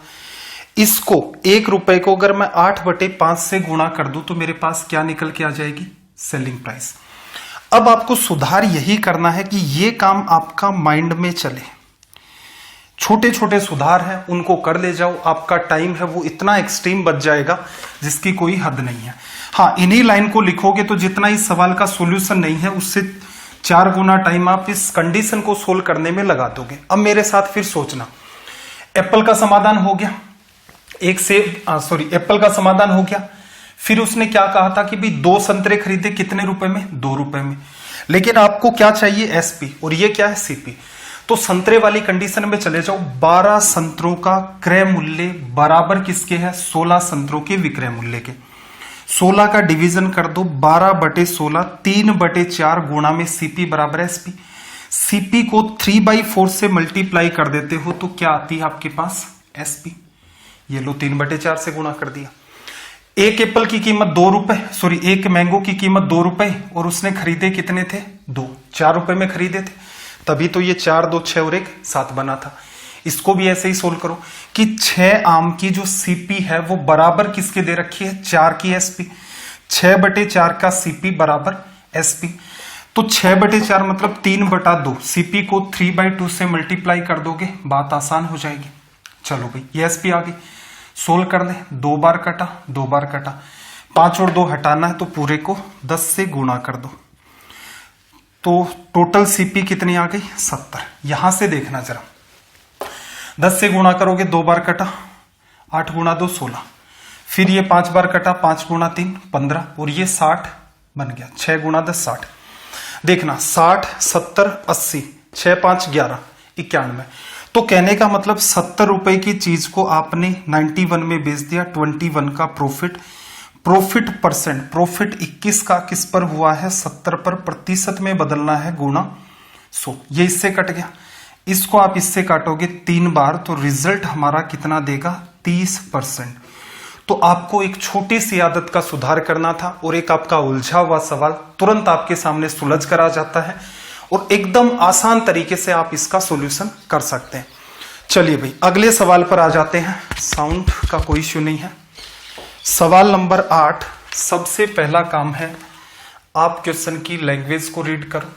इसको 1 रुपए को अगर मैं 8/5 से गुणा कर दूं तो मेरे पास क्या निकल के आ जाएगी, सेलिंग प्राइस। अब आपको सुधार यही करना है कि ये काम आपका माइंड में चले, छोटे छोटे सुधार हैं उनको कर ले जाओ। आपका टाइम है वो इतना एक्सट्रीम बच जाएगा जिसकी कोई हद नहीं है। हाँ, इन्हीं लाइन को लिखोगे तो जितना इस सवाल का सॉल्यूशन नहीं है उससे 4 गुना टाइम आप इस कंडीशन को सोल्व करने में लगा दोगे। अब मेरे साथ फिर सोचना, एप्पल का समाधान हो गया, एप्पल का समाधान हो गया। फिर उसने क्या कहा था कि भाई 2 संतरे खरीदे कितने रुपए में, 2 रुपए में। लेकिन आपको क्या चाहिए, एसपी, और ये क्या है, सीपी। तो संतरे वाली कंडीशन में चले जाओ। 12 संतरों का क्रय मूल्य बराबर किसके है, 16 संतरों के विक्रय मूल्य के। 16 का डिवीजन कर दो, 12/16, 3/4 गुणा में सीपी बराबर एसपी। सीपी को 3/4 से मल्टीप्लाई कर देते हो तो क्या आती है आपके पास, एसपी। ये लो 3/4 से गुणा कर दिया। 1 एप्पल की कीमत 2 रुपए, 1 मैंगो की कीमत 2 रुपए और उसने खरीदे कितने थे, 2, 4 रुपए में खरीदे थे, तभी तो ये 4, 2, 6 और 1 7 बना था। इसको भी ऐसे ही सोल्व करो कि 6 आम की जो सीपी है वो बराबर किसके दे रखी है, 4 की एसपी। 6/4 का सीपी बराबर एसपी। तो 6/4 मतलब 3/2। सीपी को 3/2 से मल्टीप्लाई कर दोगे, बात आसान हो जाएगी। चलो भाई, ये एसपी आ गई, सोल्व कर ले। 2 बार कटा, 2 बार कटा, 5 और 2 हटाना है तो पूरे को 10 से गुणा कर दो तो टोटल सीपी कितनी आ गई, 70। यहां से देखना जरा, 10 से गुणा करोगे, 2 बार कटा, 8 गुणा 2 16, फिर ये 5 बार कटा, 5 गुणा 3 15 और ये 60 बन गया, 6 गुणा 10 60। देखना 60 70 80, 6 5 11 91। तो कहने का मतलब 70 रुपए की चीज को आपने 91 में बेच दिया, 21 का प्रॉफिट। प्रॉफिट परसेंट, प्रॉफिट 21 का किस पर हुआ है, 70 पर, प्रतिशत में बदलना है गुणा 100। ये इससे कट गया, इसको आप इससे काटोगे 3 बार तो रिजल्ट हमारा कितना देगा, 30%। तो आपको एक छोटी सी आदत का सुधार करना था और एक आपका उलझा हुआ सवाल तुरंत आपके सामने सुलझ कर आ जाता है और एकदम आसान तरीके से आप इसका सॉल्यूशन कर सकते हैं। चलिए भाई अगले सवाल पर आ जाते हैं। साउंड का कोई इश्यू नहीं है। सवाल नंबर 8, सबसे पहला काम है आप क्वेश्चन की लैंग्वेज को रीड करो।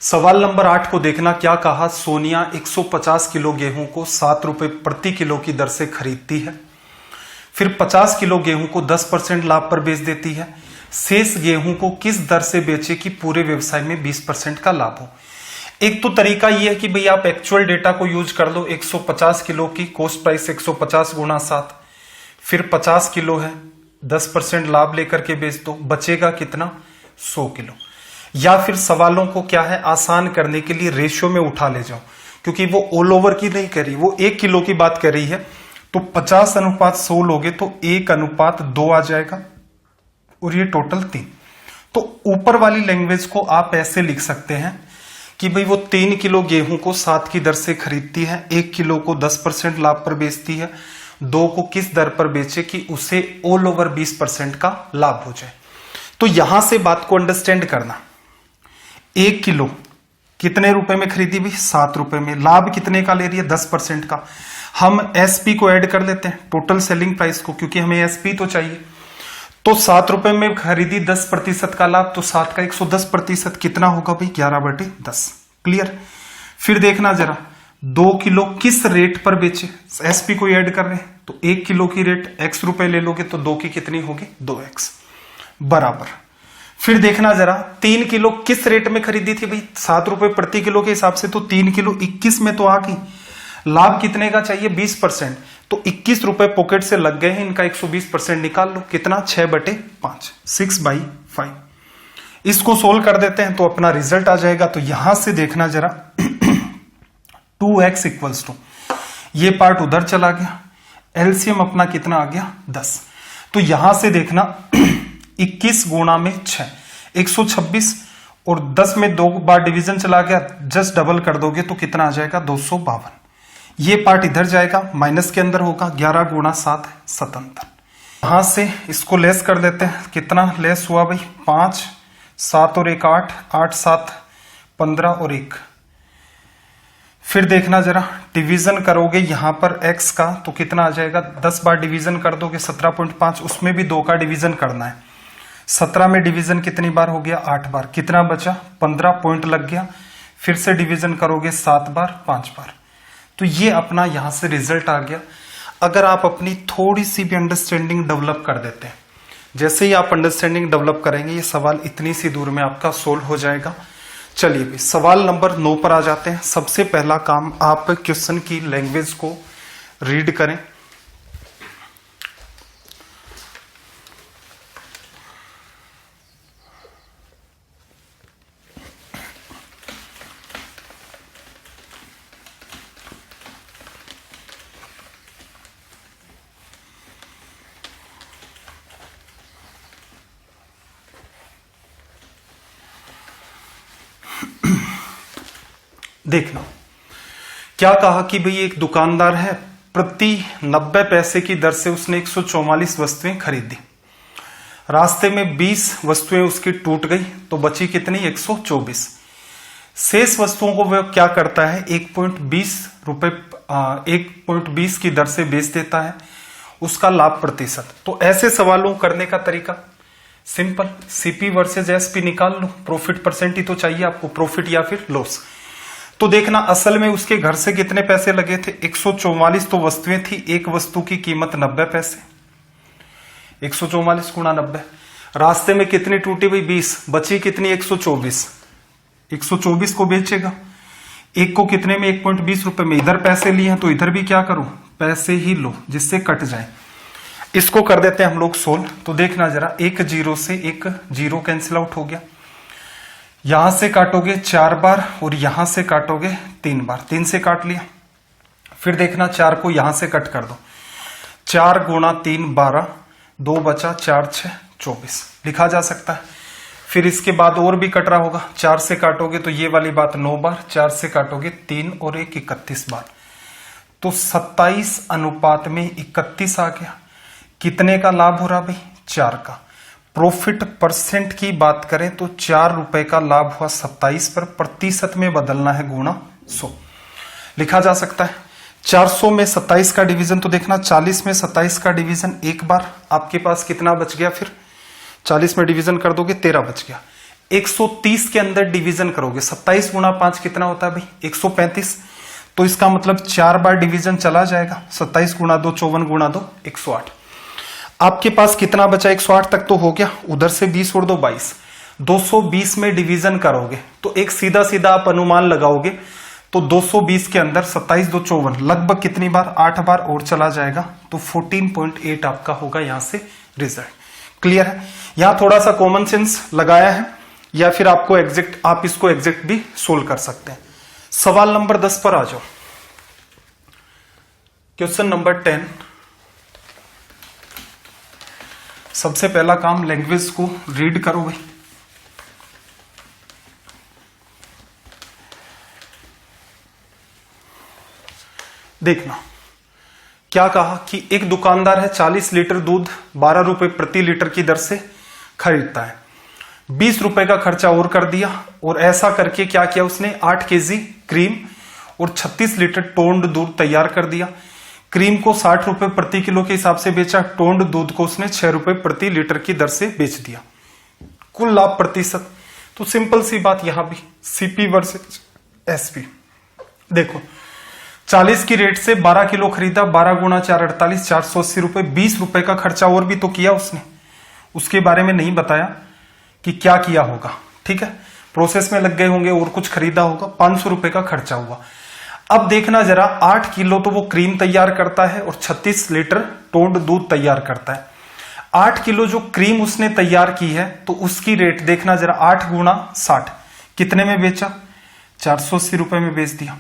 सवाल नंबर 8 को देखना, क्या कहा? सोनिया 150 किलो गेहूं को 7 रुपए प्रति किलो की दर से खरीदती है, फिर 50 किलो गेहूं को 10% लाभ पर बेच देती है। शेष गेहूं को किस दर से बेचे कि पूरे व्यवसाय में 20% का लाभ हो? एक तो तरीका यह है कि भाई आप एक्चुअल डेटा को यूज कर लो। 150 किलो की कॉस्ट प्राइस 150 गुणा 7, फिर 50 किलो है, 10% लाभ लेकर के बेच दो, बचेगा कितना? 100 किलो। या फिर सवालों को क्या है आसान करने के लिए रेशियो में उठा ले जाओ, क्योंकि वो ऑल ओवर की नहीं कर रही, वो 1 किलो की बात कर रही है। तो 50:100 लोगे तो 1:2 आ जाएगा और ये टोटल 3। तो ऊपर वाली लैंग्वेज को आप ऐसे लिख सकते हैं कि भाई वो 3 किलो गेहूं को 7 की दर से खरीदती है, 1 किलो को 10% लाभ पर बेचती है, 2 को किस दर पर बेचे कि उसे ऑल ओवर 20% का लाभ हो जाए। तो यहां से बात को अंडरस्टैंड करना। 1 किलो कितने रुपए में खरीदी भाई? 7 रुपए में। लाभ कितने का ले रही है? 10% का। हम एसपी को ऐड कर लेते हैं, टोटल सेलिंग प्राइस को, क्योंकि हमें एसपी तो चाहिए। तो 7 रुपए में खरीदी, 10% का लाभ, तो 7 का 110% कितना होगा भाई? 11/10। क्लियर? फिर देखना जरा 2 किलो किस रेट पर बेचे, एसपी को ऐड कर रहे हैं। तो 1 किलो की रेट x रुपए ले लोगे तो 2 की कितनी होगी? 2x बराबर। फिर देखना जरा 3 किलो किस रेट में खरीदी थी भाई? 7 रुपए प्रति किलो के हिसाब से, तो 3 किलो 21 में तो आ गई। लाभ कितने का चाहिए? 20%। तो 21 रुपए पॉकेट से लग गए हैं, इनका 120% निकाल लो। कितना? 6/5, 6/5। इसको सोल्व कर देते हैं तो अपना रिजल्ट आ जाएगा। तो यहां से देखना जरा 2x = ये पार्ट उधर चला गया, एलसीएम अपना कितना आ गया? 10। तो यहां से देखना 21 गुणा में 6, 126, और 10 में 2 बार डिवीजन चला गया, जस्ट डबल कर दोगे तो कितना आ जाएगा? 252। ये पार्ट इधर जाएगा, माइनस के अंदर होगा, 11 गुणा 7 77। यहां से इसको लेस कर देते हैं। कितना लेस हुआ भाई? 5, 7 और 1 8, 8 7 15 और 1। फिर देखना जरा डिवीजन करोगे यहां पर x का तो कितना आ जाएगा? 10 बार डिवीजन कर दोगे 17.5, उसमें भी 2 का डिवीजन करना है। 17 में डिवीजन कितनी बार हो गया? 8 बार। कितना बचा? 15 पॉइंट लग गया। फिर से डिवीजन करोगे 7 बार, 5 बार। तो ये अपना यहां से रिजल्ट आ गया। अगर आप अपनी थोड़ी सी भी अंडरस्टैंडिंग डेवलप कर देते हैं, जैसे ही आप अंडरस्टैंडिंग डेवलप करेंगे ये सवाल इतनी सी दूर में आपका सोल्व हो जाएगा। चलिए भाई सवाल नंबर 9 पर आ जाते हैं। सबसे पहला काम आप क्वेश्चन की लैंग्वेज को रीड करें। देखना क्या कहा कि भाई एक दुकानदार है, प्रति 90 पैसे की दर से उसने 144 वस्तुएं खरीदी। रास्ते में 20 वस्तुएं उसकी टूट गई तो बची कितनी? 124। शेष वस्तुओं को वह क्या करता है? 1.20 की दर से बेच देता है। उसका लाभ प्रतिशत। तो ऐसे सवालों करने का तरीका सिंपल, सीपी वर्सेज एसपी निकाल लो। प्रॉफिट परसेंट ही तो चाहिए आपको, प्रॉफिट या फिर लॉस। तो देखना असल में उसके घर से कितने पैसे लगे थे? 144 तो वस्तुएं थी, एक वस्तु की कीमत 90 पैसे, 144 गुणा 90। रास्ते में कितनी टूटी हुई? 20, बची कितनी? 124। 124 को बेचेगा, एक को कितने में? 1.20 रुपए में। इधर पैसे लिए हैं तो इधर भी क्या करो? पैसे ही लो, जिससे कट जाए। इसको कर देते हैं हम लोग सोल्व। तो देखना जरा, 1 0 से 1 0 कैंसिल आउट हो गया। यहां से काटोगे 4 बार और यहां से काटोगे 3 बार, 3 से काट लिया। फिर देखना 4 को यहां से कट कर दो, 4 गुणा 3 12, 2 बचा, 4 6 24 लिखा जा सकता है। फिर इसके बाद और भी कट रहा होगा, 4 से काटोगे तो ये वाली बात 9 बार, 4 से काटोगे 3 और 1 31 बार, तो 27 अनुपात में 31 आ गया। कितने का लाभ हो रहा भाई? 4 का। प्रॉफिट परसेंट की बात करें तो 4 रुपए का लाभ हुआ 27 पर, प्रतिशत में बदलना है गुणा 100। लिखा जा सकता है 400 में 27 का डिवीजन, तो देखना 40 में 27 का डिवीजन एक बार, आपके पास कितना बच गया? फिर 40 में डिवीजन कर दोगे 13 बच गया। 130 के अंदर डिवीजन करोगे, 27 गुणा 5 कितना होता है भाई? 135। तो इसका मतलब 4 बार डिवीजन चला जाएगा। 27 गुणा 2 54 गुणा 2 108। आपके पास कितना बचा? 108 तक तो हो गया, उधर से 20 और 2 22। 220 में डिवीजन करोगे तो एक सीधा सीधा आप अनुमान लगाओगे, तो 220 के अंदर 27 2 54 लगभग कितनी बार? 8 बार और चला जाएगा, तो 14.8 आपका होगा यहां से रिजल्ट। क्लियर है? यहां थोड़ा सा कॉमन सेंस लगाया है, या फिर आपको एग्जैक्ट, आप इसको एग्जैक्ट भी सोल्व कर सकते हैं। सवाल नंबर 10 पर आ जाओ। Question number 10। सबसे पहला काम लैंग्वेज को रीड करो भाई। देखना क्या कहा कि एक दुकानदार है, 40 लीटर दूध 12 रुपए प्रति लीटर की दर से खरीदता है। 20 रुपए का खर्चा और कर दिया, और ऐसा करके क्या किया उसने? 8 केजी क्रीम और 36 लीटर टोंड दूध तैयार कर दिया। क्रीम को 60 रुपए प्रति किलो के हिसाब से बेचा, टोंड दूध को उसने 6 रुपए प्रति लीटर की दर से बेच दिया। कुल लाभ प्रतिशत, तो सिंपल सी बात यहां भी सीपी वर्सेस एसपी। देखो 40 की रेट से 12 किलो खरीदा, 12 गुणा 4 48, 480 रुपए। 20 रुपए का खर्चा और भी तो किया उसने, उसके बारे में नहीं बताया कि क्या किया होगा। ठीक है, प्रोसेस में लग गए होंगे और कुछ खरीदा होगा। 500 रुपए का खर्चा हुआ। अब देखना जरा, 8 किलो तो वो क्रीम तैयार करता है और 36 लीटर टोंड दूध तैयार करता है। 8 किलो जो क्रीम उसने तैयार की है, तो उसकी रेट देखना जरा, 8 गुणा 60 कितने में बेचा? 480 रुपए में बेच दिया।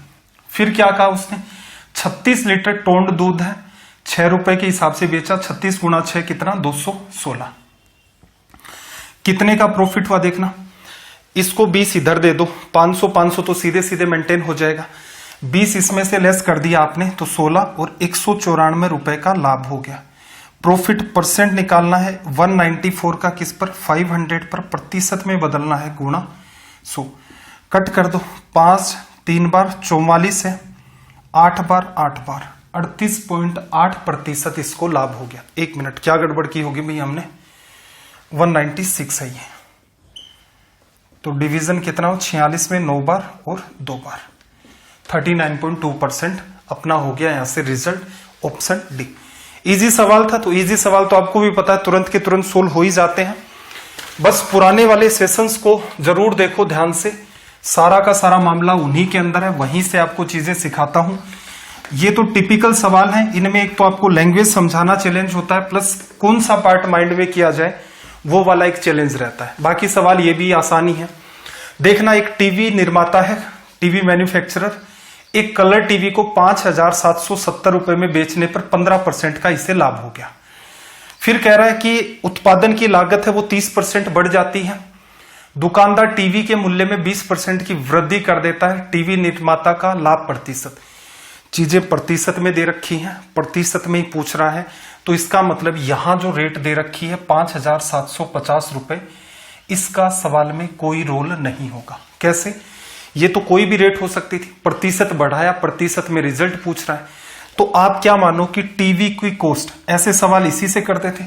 फिर क्या कहा उसने? 36 लीटर टोंड दूध है, 6 रुपए के हिसाब से बेचा। 36 गुणा 6 कितना? 216। कितने का प्रॉफिट हुआ देखना। इसको 20 इधर दे दो, 500 500 तो सीधे सीधे मेंटेन हो जाएगा। 20 इसमें से लेस कर दिया आपने, तो 16 और 194 रुपए का लाभ हो गया। प्रॉफिट परसेंट निकालना है 194 का किस पर? 500 पर, प्रतिशत में बदलना है गुणा 100। कट कर दो, 5 3 बार 44 है, 8 बार 8 बार 38.8% इसको लाभ हो गया। 1 मिनट, क्या गड़बड़ की होगी भाई हमने? 196 है ये, तो डिवीजन कितना हो? 46 में 9 बार और 2 बार, 39.2% अपना हो गया यहां से रिजल्ट। Option D. इजी सवाल था, तो इजी सवाल तो आपको भी पता है तुरंत के तुरंत सोल्व हो ही जाते हैं। बस पुराने वाले सेशंस को जरूर देखो ध्यान से, सारा का सारा मामला उन्हीं के अंदर है, वहीं से आपको चीजें सिखाता हूं। ये तो टिपिकल सवाल है, इनमें एक तो आपको लैंग्वेज समझाना चैलेंज होता है, प्लस कौन सा पार्ट माइंड में किया जाए वो वाला एक चैलेंज रहता है। बाकी सवाल ये भी आसानी है। देखना, एक टीवी निर्माता है, टीवी मैन्युफैक्चरर, एक कलर टीवी को 5,770 रुपए में बेचने पर 15% का इसे लाभ हो गया। फिर कह रहा है कि उत्पादन की लागत है वो 30% बढ़ जाती है। दुकानदार टीवी के मूल्य में 20% की वृद्धि कर देता है। टीवी निर्माता का लाभ प्रतिशत, चीजें प्रतिशत में दे रखी हैं, प्रतिशत में ही पूछ रहा है, तो इसका मतलब यहां जो रेट दे रखी है 5,750 रुपए, इसका सवाल में कोई रोल नहीं होगा। कैसे? ये तो कोई भी रेट हो सकती थी, प्रतिशत बढ़ाया, प्रतिशत में रिजल्ट पूछ रहा है। तो आप क्या मानो कि टीवी की कॉस्ट, ऐसे सवाल इसी से करते थे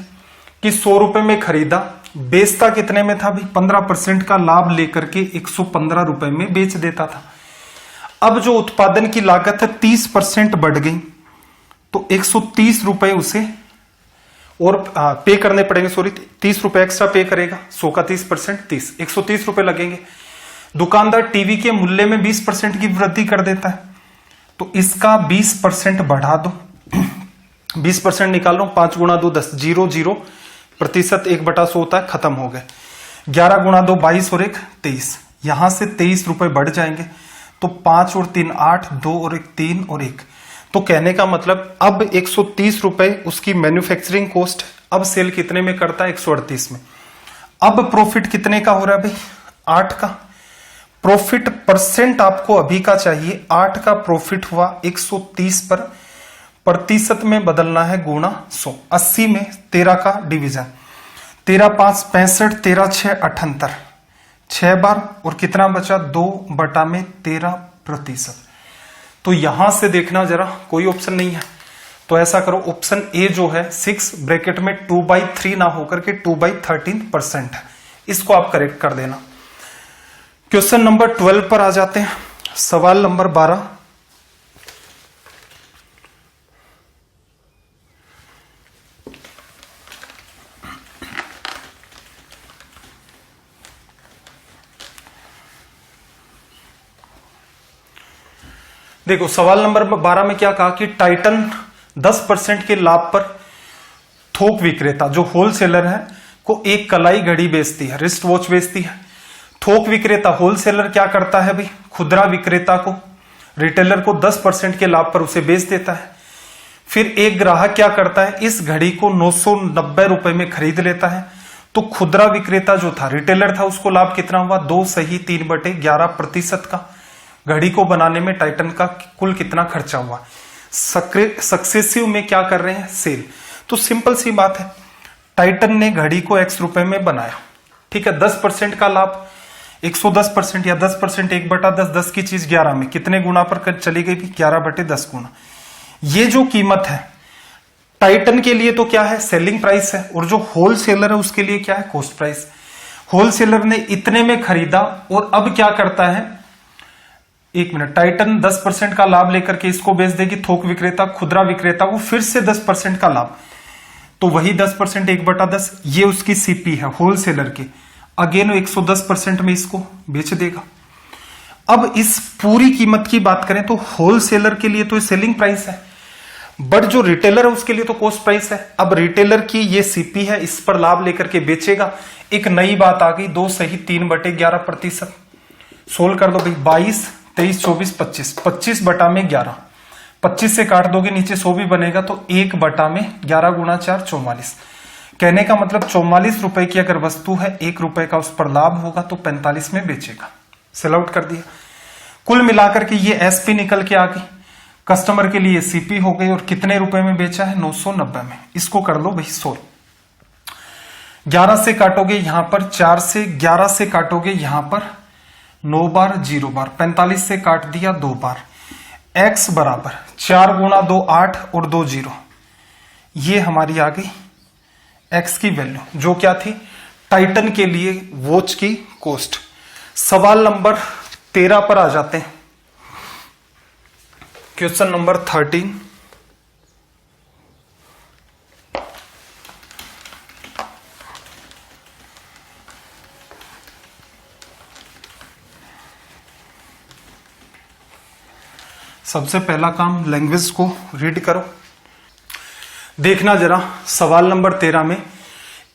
कि 100 रुपए में खरीदा, बेचता कितने में था भाई? 15% का लाभ लेकर के 115 रुपए में बेच देता था। अब जो उत्पादन की लागत है 30% बढ़ गई, तो 130 रुपए उसे और पे करने पड़ेंगे। सॉरी, 30 रुपए एक्स्ट्रा पे करेगा। 100 का 30% 30, 130 रुपए लगेंगे। दुकानदार टीवी के मूल्य में 20% की वृद्धि कर देता है, तो इसका 20% बढ़ा दो। 20% निकाल लो, 5 गुणा 2 10, 0 0 प्रतिशत 1/100 होता है, खत्म हो गए। 11 गुणा 2 22 और 1 23, यहां से 23 रुपए बढ़ जाएंगे, तो 5 और 3 8, 2 और 1 3 और 1। तो कहने का मतलब अब 130 रुपए उसकी मैन्युफैक्चरिंग कॉस्ट, अब सेल कितने में करता है? 138 में। अब प्रॉफिट कितने का हो रहा है भाई? 8 का। प्रॉफिट परसेंट आपको अभी का चाहिए। 8 का प्रॉफिट हुआ 130 पर, प्रतिशत में बदलना है गुणा 100। 80 में 13 का डिवीजन, 13 5 65, 13 6 78, 6 बार, और कितना बचा? 2/13%। तो यहां से देखना जरा, कोई ऑप्शन नहीं है तो ऐसा करो, ऑप्शन ए जो है 6 ब्रैकेट में 2/3 ना होकर के 2/13% है, इसको आप करेक्ट कर देना। क्वेश्चन नंबर 12 पर आ जाते हैं। सवाल नंबर 12, देखो सवाल नंबर 12 में क्या कहा कि टाइटन 10% के लाभ पर थोक विक्रेता जो होलसेलर है को एक कलाई घड़ी बेचती है, रिस्ट वॉच बेचती है। थोक विक्रेता होलसेलर क्या करता है भाई? खुदरा विक्रेता को, रिटेलर को 10% के लाभ पर उसे बेच देता है। फिर एक ग्राहक क्या करता है? इस घड़ी को 990 रुपए में खरीद लेता है। तो खुदरा विक्रेता जो था, रिटेलर था, उसको लाभ कितना हुआ? 2 सही 3/11% का। घड़ी को बनाने में टाइटन का कुल कितना खर्चा हुआ? सक्सेसिव में क्या कर रहे हैं? सेल। तो सिंपल सी बात है, टाइटन ने घड़ी को X रुपए में बनाया, ठीक है, 10% का लाभ, 110% या 10%, 1/10, 10 की चीज 11 में कितने गुना पर चली गई? 11/10 गुना। ये जो कीमत है टाइटन के लिए तो क्या है? सेलिंग प्राइस है, और जो होलसेलर है उसके लिए क्या है? Cost price. होलसेलर ने इतने में खरीदा और अब क्या करता है? एक मिनट, टाइटन 10% का लाभ लेकर के इसको बेच देगी थोक विक्रेता, खुदरा विक्रेता को फिर से 10% का लाभ, तो वही 10%, 1/10, ये उसकी सीपी है होलसेलर की। अगेन 110% में इसको बेच देगा। अब इस पूरी कीमत की बात करें तो होलसेलर के लिए तो सेलिंग प्राइस है, बट जो रिटेलर है उसके लिए तो कॉस्ट प्राइस है। अब रिटेलर की ये सीपी है, इस पर लाभ लेकर के बेचेगा। एक नई बात आ गई, 2 सही 3/11%। सोल्व कर दो भाई, 22 23 24 25, 25/11, 25 से काट दोगे नीचे 100 भी बनेगा, तो 1/11 गुणा 4 44। कहने का मतलब 44 रुपए की अगर वस्तु है, 1 रुपए का उस पर लाभ होगा तो 45 में बेचेगा। सेल आउट कर दिया। कुल मिलाकर के ये एसपी निकल के आ गई, कस्टमर के लिए सीपी हो गई, और कितने रुपए में बेचा है? 990 में। इसको कर लो भाई सोल्व। 11 से काटोगे यहां पर, 4 से 11 से काटोगे यहां पर 9 बार 0 बार, 45 से काट दिया 2 बार। x बराबर 4 गुणा 2 8 और 2 0, ये हमारी आ गई x की वैल्यू, जो क्या थी? टाइटन के लिए वॉच की कॉस्ट। सवाल नंबर 13 पर आ जाते हैं। क्वेश्चन नंबर 13, सबसे पहला काम लैंग्वेज को रीड करो। देखना जरा, सवाल नंबर 13 में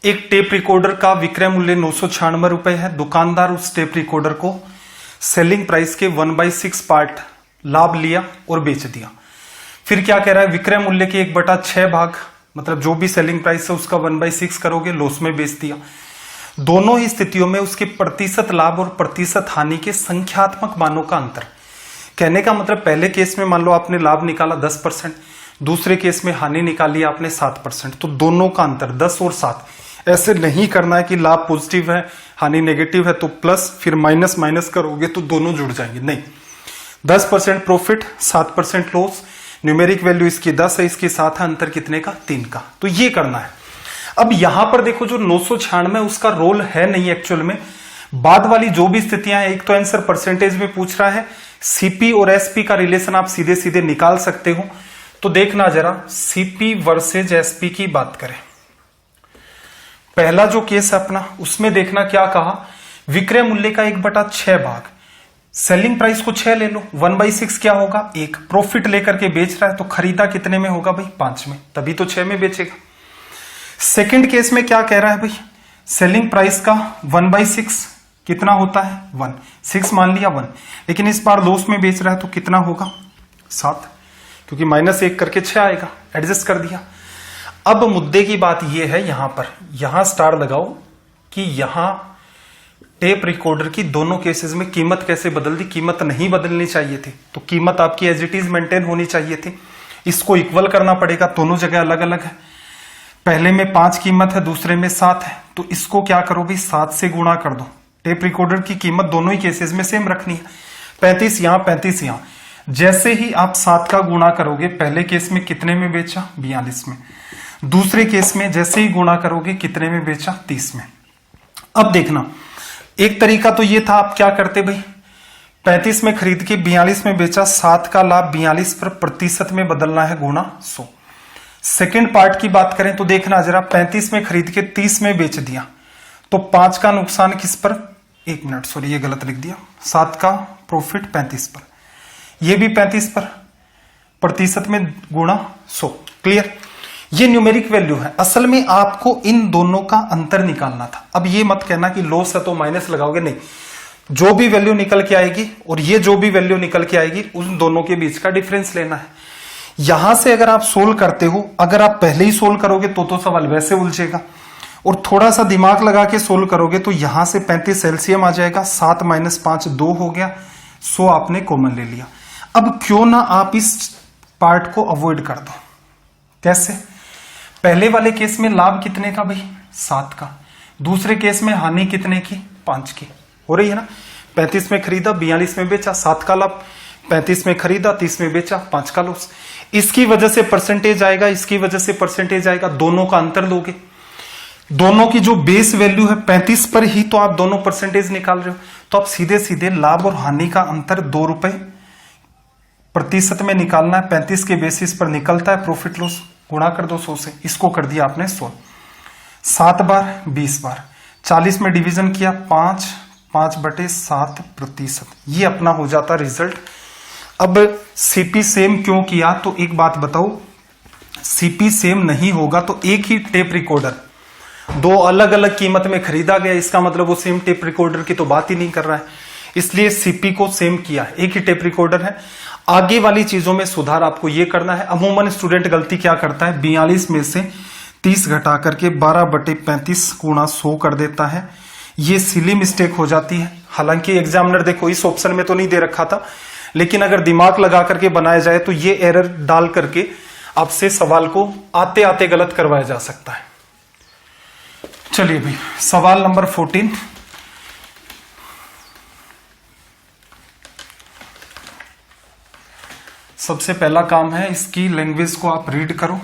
एक टेप रिकॉर्डर का विक्रय मूल्य 996 रुपए है। दुकानदार उस टेप रिकॉर्डर को सेलिंग प्राइस के 1/6 पार्ट लाभ लिया और बेच दिया। फिर क्या कह रहा है? विक्रय मूल्य के 1/6 भाग, मतलब जो भी सेलिंग प्राइस है उसका 1/6 करोगे, लॉस में बेच दिया। दोनों ही स्थितियों में उसके प्रतिशत लाभ और प्रतिशत हानि के संख्यात्मक मानों का अंतर। कहने का मतलब पहले केस में मान लो आपने लाभ निकाला 10%, दूसरे केस में हानि निकाली आपने 7%, तो दोनों का अंतर 10 और 7। ऐसे नहीं करना है कि लाभ पॉजिटिव है हानि नेगेटिव है तो प्लस, फिर माइनस माइनस करोगे तो दोनों जुड़ जाएंगे, नहीं। 10% प्रॉफिट 7% लॉस, न्यूमेरिक वैल्यू इसकी 10 है, इसके साथ है अंतर कितने का? 3 का। तो ये करना है। अब यहां पर देखो जो 996 उसका रोल है नहीं एक्चुअल में। बाद वाली जो भी स्थितियां हैं, एक तो आंसर परसेंटेज में पूछ रहा है, सीपी और एसपी का रिलेशन आप सीधे सीधे निकाल सकते हो। तो देखना जरा, सीपी वर्सेज एसपी की बात करें। पहला जो केस है अपना, उसमें देखना क्या कहा? विक्रय मूल्य का 1/6 भाग, सेलिंग प्राइस को 6 ले लो, 1/6 क्या होगा? 1। प्रॉफिट लेकर के बेच रहा है तो खरीदा कितने में होगा भाई? 5 में, तभी तो 6 में बेचेगा। सेकंड केस में क्या कह रहा है भाई? सेलिंग प्राइस का 1/6 कितना होता है? 1। 6 मान लिया 1, लेकिन इस बार लॉस में बेच रहा है तो कितना होगा? 7, क्योंकि -1 करके 6 आएगा, एडजस्ट कर दिया। अब मुद्दे की बात यह है, यहां पर, यहां स्टार लगाओ, कि यहां टेप रिकॉर्डर की दोनों केसेस में कीमत कैसे बदल दी। कीमत नहीं बदलनी चाहिए थी, तो कीमत आपकी एज इट इज मेंटेन होनी चाहिए थी। इसको इक्वल करना पड़ेगा, दोनों जगह अलग अलग है। पहले में 5 कीमत है, दूसरे में 7 है, तो इसको क्या करो भाई 7 से गुणा कर दो। टेप रिकॉर्डर की कीमत दोनों ही केसेस में सेम रखनी है, 35 यहां 35 यहां। जैसे ही आप 7 का गुणा करोगे, पहले केस में कितने में बेचा 42 में, दूसरे केस में जैसे ही गुणा करोगे कितने में बेचा 30 में। अब देखना, एक तरीका तो ये था, आप क्या करते भाई 35 में खरीद के 42 में बेचा, 7 का लाभ 42 पर प्रतिशत में बदलना है गुणा 100। सेकेंड पार्ट की बात करें तो देखना जरा, 35 में खरीद के 30 में बेच दिया तो 5 का नुकसान किस पर, 1 मिनट सॉरी ये गलत लिख दिया, 7 का प्रॉफिट 35 पर, ये भी 35 पर, प्रतिशत में गुणा 100। क्लियर, ये न्यूमेरिक वैल्यू है। असल में आपको इन दोनों का अंतर निकालना था। अब ये मत कहना कि लॉस है तो माइनस लगाओगे, नहीं, जो भी वैल्यू निकल के आएगी और ये जो भी वैल्यू निकल के आएगी उन दोनों के बीच का डिफरेंस लेना है। यहां से अगर आप सोल्व करते हो, अगर आप पहले ही सोल्व करोगे तो सवाल वैसे उलझेगा, और थोड़ा सा दिमाग लगा के सोल्व करोगे तो यहां से 35 एलसीएम आ जाएगा, 7 - 5 2 हो गया, 100 आपने कॉमन ले लिया। अब क्यों ना आप इस पार्ट को अवॉइड कर दो। कैसे, पहले वाले केस में लाभ कितने का भाई 7 का, दूसरे केस में हानि कितने की 5 की हो रही है ना। 35 में खरीदा 42 में बेचा, 7 का लाभ, 35 में खरीदा 30 में बेचा, 5 का लॉस। इसकी वजह से परसेंटेज आएगा, इसकी वजह से परसेंटेज आएगा, दोनों का अंतर लोगे। दोनों की जो बेस वैल्यू है 35 पर ही तो आप दोनों परसेंटेज निकाल रहे हो, तो आप सीधे सीधे लाभ और हानि का अंतर 2 रुपए प्रतिशत में निकालना है। 35 के बेसिस पर निकलता है प्रॉफिट लॉस, गुणा कर दो 100 से, इसको कर दिया आपने 100। 7 बार 20 बार, 40 में डिवीजन किया 5/7%, ये अपना हो जाता रिजल्ट। अब सीपी सेम क्यों किया, तो एक बात बताओ, सीपी सेम नहीं होगा तो एक ही टेप रिकॉर्डर 2 अलग अलग कीमत में खरीदा गया, इसका मतलब वो सेम टेप रिकॉर्डर की तो बात ही नहीं कर रहा है, इसलिए सीपी को सेम किया, एक ही टेप रिकॉर्डर है। आगे वाली चीजों में सुधार आपको ये करना है। अमूमन स्टूडेंट गलती क्या करता है, 42 में से 30 घटा करके 12/35 गुणा 100 कर देता है, ये सिली मिस्टेक हो जाती है। हालांकि एग्जामिनर देखो इस ऑप्शन में तो नहीं दे रखा था, लेकिन अगर दिमाग लगा करके बनाया जाए तो ये एरर डाल करके आपसे सवाल को आते आते गलत करवाया जा सकता है। चलिए भाई सवाल नंबर 14, सबसे पहला काम है इसकी लैंग्वेज को आप रीड करो।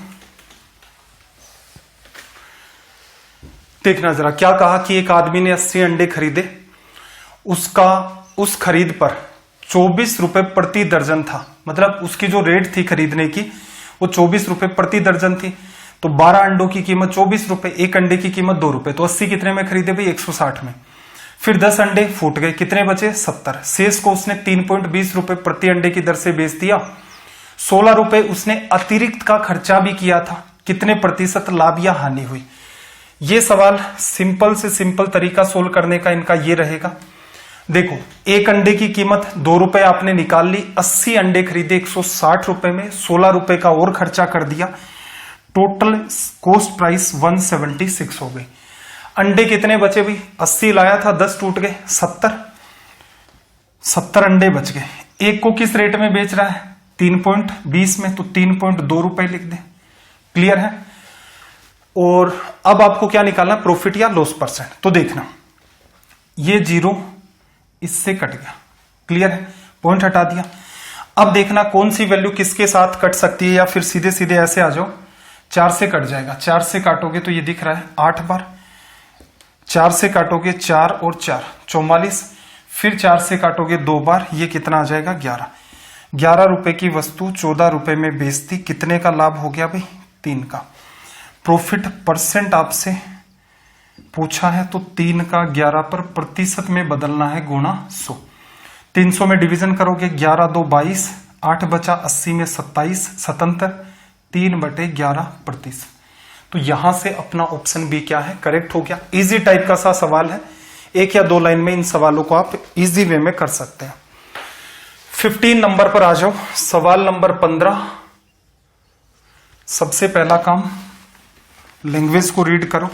देखना जरा, क्या कहा कि एक आदमी ने 80 अंडे खरीदे, उसका उस खरीद पर 24 रुपए प्रति दर्जन था, मतलब उसकी जो रेट थी खरीदने की वो 24 रुपए प्रति दर्जन थी, तो 12 अंडों की कीमत 24 रुपए, एक अंडे की कीमत 2 रुपए, तो 80 कितने में खरीदे भाई 160 में। फिर 10 अंडे फूट गए, कितने बचे 70, शेष को उसने 3.20 रुपए प्रति अंडे की दर से बेच दिया। 16 रुपए उसने अतिरिक्त का खर्चा भी किया था, कितने प्रतिशत लाभ या हानि हुई। ये सवाल सिंपल से सिंपल तरीका सोल्व करने का इनका ये रहेगा। देखो एक अंडे की कीमत 2 रुपए आपने निकाल ली, 80 अंडे खरीदे 160 रुपए में, 16 रुपए का और खर्चा कर दिया, टोटल कॉस्ट प्राइस 176 हो गई। अंडे कितने बचे भाई, 80 लाया था 10 टूट गए, 70 अंडे बच गए। एक को किस रेट में बेच रहा है 3.20 में, तो 3.2 रुपए लिख दे। क्लियर है। और अब आपको क्या निकालना, प्रॉफिट या लॉस परसेंट। तो देखना ये 0 इससे कट गया, क्लियर है, पॉइंट हटा दिया। अब देखना कौन सी वैल्यू किसके साथ कट सकती है, या फिर सीधे सीधे ऐसे आ जाओ, 4 से कट जाएगा। 4 से काटोगे तो ये दिख रहा है 8 बार, 4 से काटोगे 4 और 4 44, फिर 4 से काटोगे 2 बार, ये कितना आ जाएगा 11। 11 रुपए की वस्तु 14 रुपए में बेचती, कितने का लाभ हो गया भाई 3 का। प्रॉफिट परसेंट आपसे पूछा है तो 3 का 11 पर प्रतिशत में बदलना है गुणा 100। 300 में डिवीजन करोगे 11 2 22, 8 बचा 80 में 27 77, 3/11%। तो यहां से अपना ऑप्शन बी क्या है, करेक्ट हो गया। इजी टाइप का सा सवाल है, 1 या 2 लाइन में इन सवालों को आप इजी वे में कर सकते हैं। 15 नंबर पर आ जाओ, सवाल नंबर 15। सबसे पहला काम लैंग्वेज को रीड करो।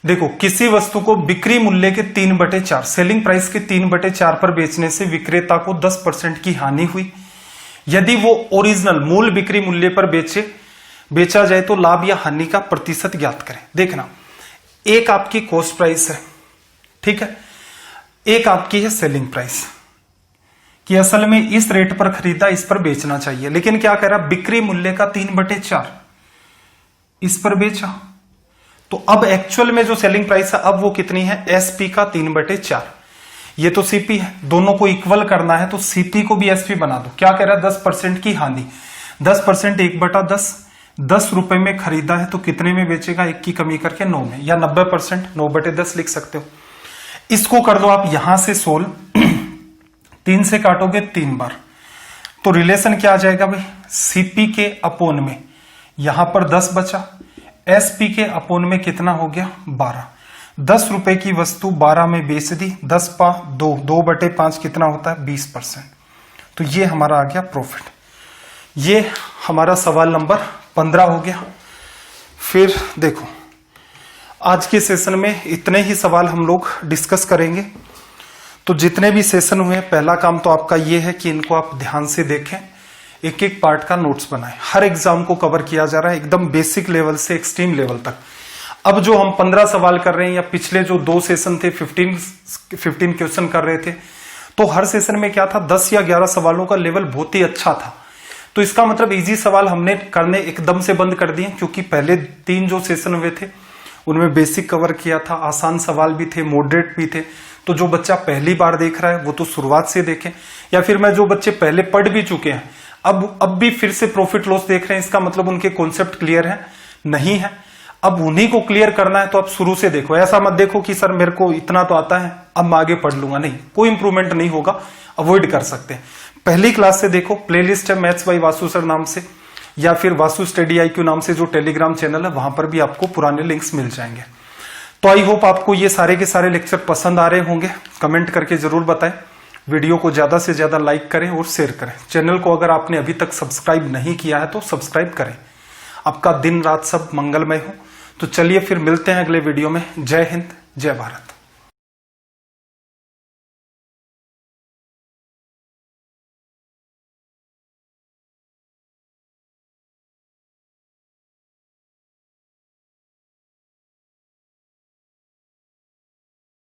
देखो, किसी वस्तु को बिक्री मूल्य के 3/4 सेलिंग प्राइस के 3/4 पर बेचने से विक्रेता को 10% की हानि हुई। यदि वो ओरिजिनल मूल बिक्री मूल्य पर बेचा जाए तो लाभ या हानि का प्रतिशत ज्ञात करें। देखना, एक आपकी कॉस्ट प्राइस है, ठीक है, एक आपकी है सेलिंग प्राइस कि असल में इस रेट पर खरीदा, इस पर बेचना चाहिए, लेकिन क्या कह रहा, बिक्री मूल्य का 3/4 इस पर बेचा, तो अब एक्चुअल में जो सेलिंग प्राइस है अब वो कितनी है, एसपी का 3/4। ये तो सीपी है, दोनों को इक्वल करना है तो सीपी को भी एसपी बना दो। क्या कह रहा है, 10% की हानि, 10% 1/10, 10 रुपए में खरीदा है तो कितने में बेचेगा, 1 की कमी करके 9 में, या 90% 9/10 लिख सकते हो। इसको कर दो आप यहां से सोल्व, 3 से काटोगे 3 बार, तो रिलेशन क्या आ जाएगा भाई, सीपी के अपोन में यहां पर 10 बचा, एसपी के अपोन में कितना हो गया, 12। 10 रुपए की वस्तु 12 में बेच दी, 10 पा 2, 2/5 कितना होता है, 20%। तो ये हमारा आ गया प्रॉफिट। ये हमारा सवाल नंबर 15 हो गया। फिर देखो, आज के सेशन में इतने ही सवाल हम लोग डिस्कस करेंगे। तो जितने भी सेशन हुए, पहला काम तो आपका ये है कि इनको आप ध्यान से देखें, एक एक पार्ट का नोट्स बनाएं। हर एग्जाम को कवर किया जा रहा है, एकदम बेसिक लेवल से एक्सट्रीम लेवल तक। अब जो हम 15 सवाल कर रहे हैं, या पिछले जो 2 सेशन थे 15 क्वेश्चन कर रहे थे, तो हर सेशन में क्या था, 10 या 11 सवालों का लेवल बहुत ही अच्छा था। तो इसका मतलब इजी सवाल हमने करने एकदम से बंद कर दिए, क्योंकि पहले 3 जो सेशन हुए थे उनमें बेसिक कवर किया था, आसान सवाल भी थे, मॉडरेट भी थे। तो जो बच्चा पहली बार देख रहा है वो तो शुरुआत से देखे, या फिर मैं जो बच्चे पहले पढ़ भी चुके हैं अब भी फिर से प्रॉफिट लॉस देख रहे हैं, इसका मतलब उनके कॉन्सेप्ट क्लियर है नहीं है। अब उन्हीं को क्लियर करना है तो आप शुरू से देखो। ऐसा मत देखो कि सर मेरे को इतना तो आता है, अब मैं आगे पढ़ लूंगा, नहीं, कोई इंप्रूवमेंट नहीं होगा, अवॉइड कर सकते हैं। पहली क्लास से देखो, प्लेलिस्ट है मैथ्स बाय वासु सर नाम से, या फिर वासु स्टडी IQ नाम से जो टेलीग्राम चैनल है, वहां पर भी आपको पुराने लिंक्स मिल जाएंगे। तो आई होप आपको ये सारे के सारे लेक्चर पसंद आ रहे होंगे। कमेंट करके जरूर बताएं, वीडियो को ज्यादा से ज्यादा लाइक करें और शेयर करें। चैनल को अगर आपने अभी तक सब्सक्राइब नहीं किया है तो सब्सक्राइब करें। आपका दिन रात सब मंगलमय हो। तो चलिए फिर मिलते हैं अगले वीडियो में। जय हिंद, जय भारत।